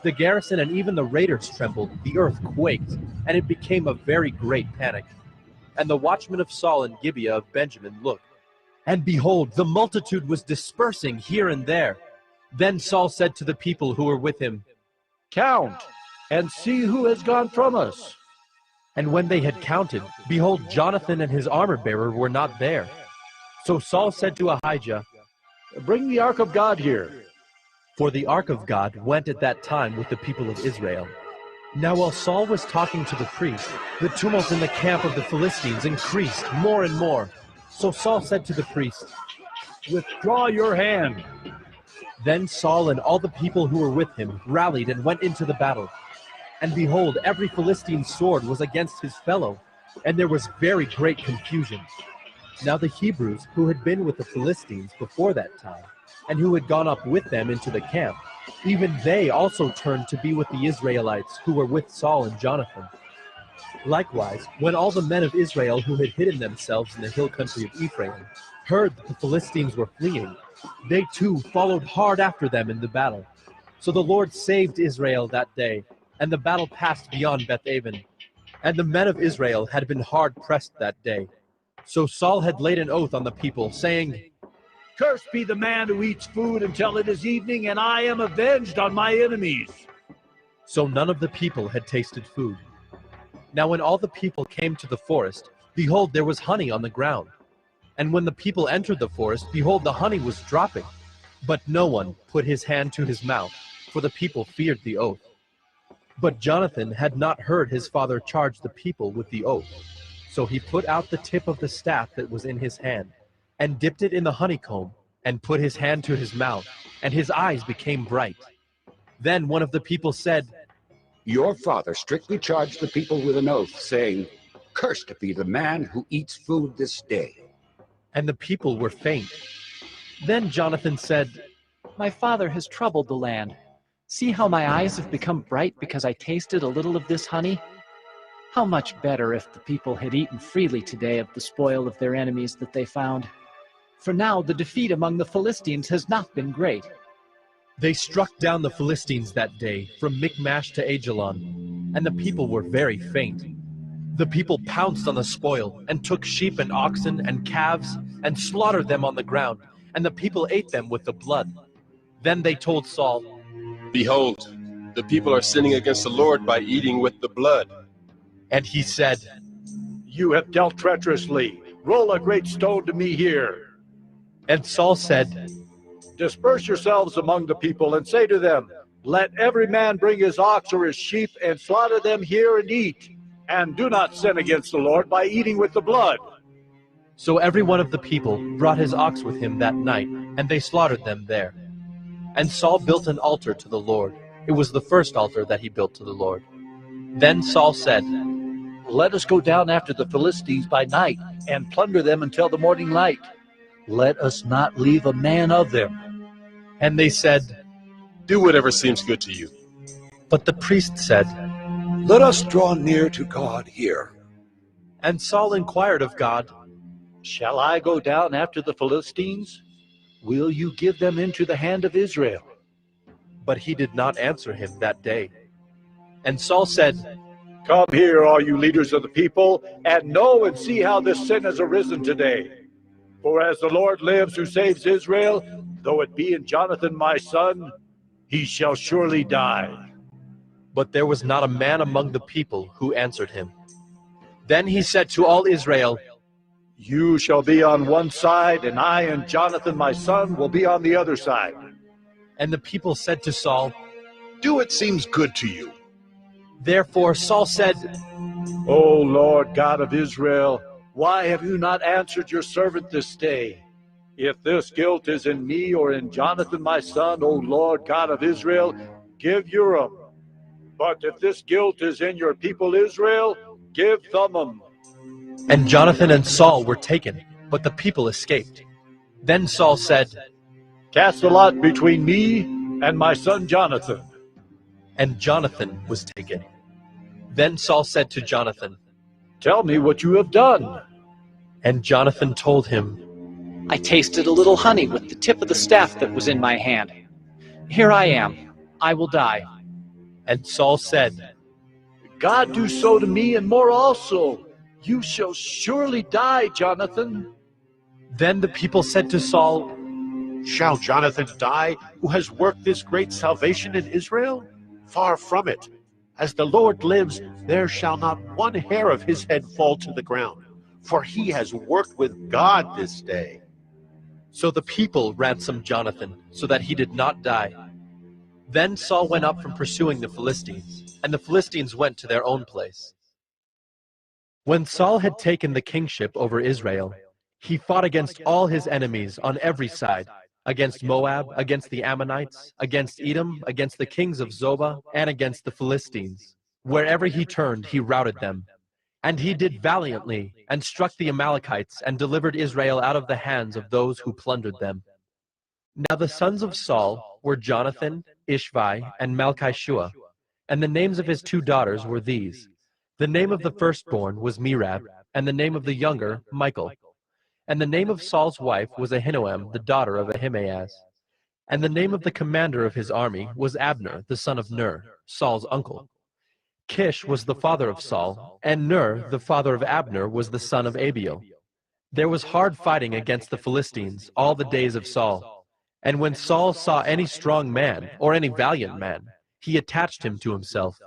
The garrison and even the raiders trembled, the earth quaked, and it became a very great panic. And the watchmen of Saul and Gibeah of Benjamin looked, and behold, the multitude was dispersing here and there. Then Saul said to the people who were with him, Count, and see who has gone from us. And when they had counted, behold, Jonathan and his armor-bearer were not there. So Saul said to Ahijah, Bring the ark of God here. For the ark of God went at that time with the people of Israel. Now while Saul was talking to the priest, the tumult in the camp of the Philistines increased more and more. So Saul said to the priest, Withdraw your hand. Then Saul and all the people who were with him rallied and went into the battle. And behold, every Philistine's sword was against his fellow, and there was very great confusion. Now the Hebrews who had been with the Philistines before that time, and who had gone up with them into the camp, even they also turned to be with the Israelites who were with Saul and Jonathan. Likewise, when all the men of Israel who had hidden themselves in the hill country of Ephraim heard that the Philistines were fleeing, they too followed hard after them in the battle. So the Lord saved Israel that day, and the battle passed beyond Beth-aven. And the men of Israel had been hard pressed that day. So Saul had laid an oath on the people, saying, Cursed be the man who eats food until it is evening, and I am avenged on my enemies. So none of the people had tasted food. Now when all the people came to the forest, behold, there was honey on the ground. And when the people entered the forest, behold, the honey was dropping. But no one put his hand to his mouth, for the people feared the oath. But Jonathan had not heard his father charge the people with the oath. So he put out the tip of the staff that was in his hand, and dipped it in the honeycomb, and put his hand to his mouth, and his eyes became bright. Then one of the people said, Your father strictly charged the people with an oath, saying, Cursed be the man who eats food this day. And the people were faint. Then Jonathan said, My father has troubled the land. See how my eyes have become bright because I tasted a little of this honey? How much better if the people had eaten freely today of the spoil of their enemies that they found. For now the defeat among the Philistines has not been great. They struck down the Philistines that day from Michmash to Ajalon, and the people were very faint. The people pounced on the spoil, and took sheep and oxen and calves, and slaughtered them on the ground, and the people ate them with the blood. Then they told Saul, Behold, the people are sinning against the Lord by eating with the blood. And he said, You have dealt treacherously. Roll a great stone to me here. And Saul said, Disperse yourselves among the people, and say to them, Let every man bring his ox or his sheep, and slaughter them here and eat. And do not sin against the Lord by eating with the blood. So every one of the people brought his ox with him that night, and they slaughtered them there. And Saul built an altar to the Lord. It was the first altar that he built to the Lord. Then Saul said, Let us go down after the Philistines by night, and plunder them until the morning light. Let us not leave a man of them. And they said, Do whatever seems good to you. But the priest said, Let us draw near to God here. And Saul inquired of God, Shall I go down after the Philistines? Will you give them into the hand of Israel? But he did not answer him that day. And Saul said, Come here, all you leaders of the people, and know and see how this sin has arisen today. For as the Lord lives who saves Israel, though it be in Jonathan my son, he shall surely die. But there was not a man among the people who answered him. Then he said to all Israel, You shall be on one side, and I and Jonathan my son will be on the other side. And the people said to Saul, Do what seems good to you. Therefore Saul said, O Lord God of Israel, why have you not answered your servant this day? If this guilt is in me or in Jonathan my son, O Lord God of Israel, give Urim. But if this guilt is in your people Israel, give Thummim. And Jonathan and Saul were taken, but the people escaped. Then Saul said, Cast a lot between me and my son Jonathan. And Jonathan was taken. Then Saul said to Jonathan, Tell me what you have done. And Jonathan told him, I tasted a little honey with the tip of the staff that was in my hand. Here I am. I will die. And Saul said, God do so to me and more also. You shall surely die, Jonathan. Then the people said to Saul, Shall Jonathan die, who has worked this great salvation in Israel? Far from it. As the Lord lives, there shall not one hair of his head fall to the ground, for he has worked with God this day. So the people ransomed Jonathan, so that he did not die. Then Saul went up from pursuing the Philistines, and the Philistines went to their own place. When Saul had taken the kingship over Israel, he fought against all his enemies on every side, against Moab, against the Ammonites, against Edom, against the kings of Zobah, and against the Philistines. Wherever he turned, he routed them. And he did valiantly, and struck the Amalekites, and delivered Israel out of the hands of those who plundered them. Now the sons of Saul were Jonathan, Ishvi, and Malchishua, and the names of his 2 daughters were these. The name of the firstborn was Merab, and the name of the younger, Michal. And the name of Saul's wife was Ahinoam, the daughter of Ahimaaz. And the name of the commander of his army was Abner, the son of Ner, Saul's uncle. Kish was the father of Saul, and Ner, the father of Abner, was the son of Abiel. There was hard fighting against the Philistines all the days of Saul. And when Saul saw any strong man, or any valiant man, he attached him to himself.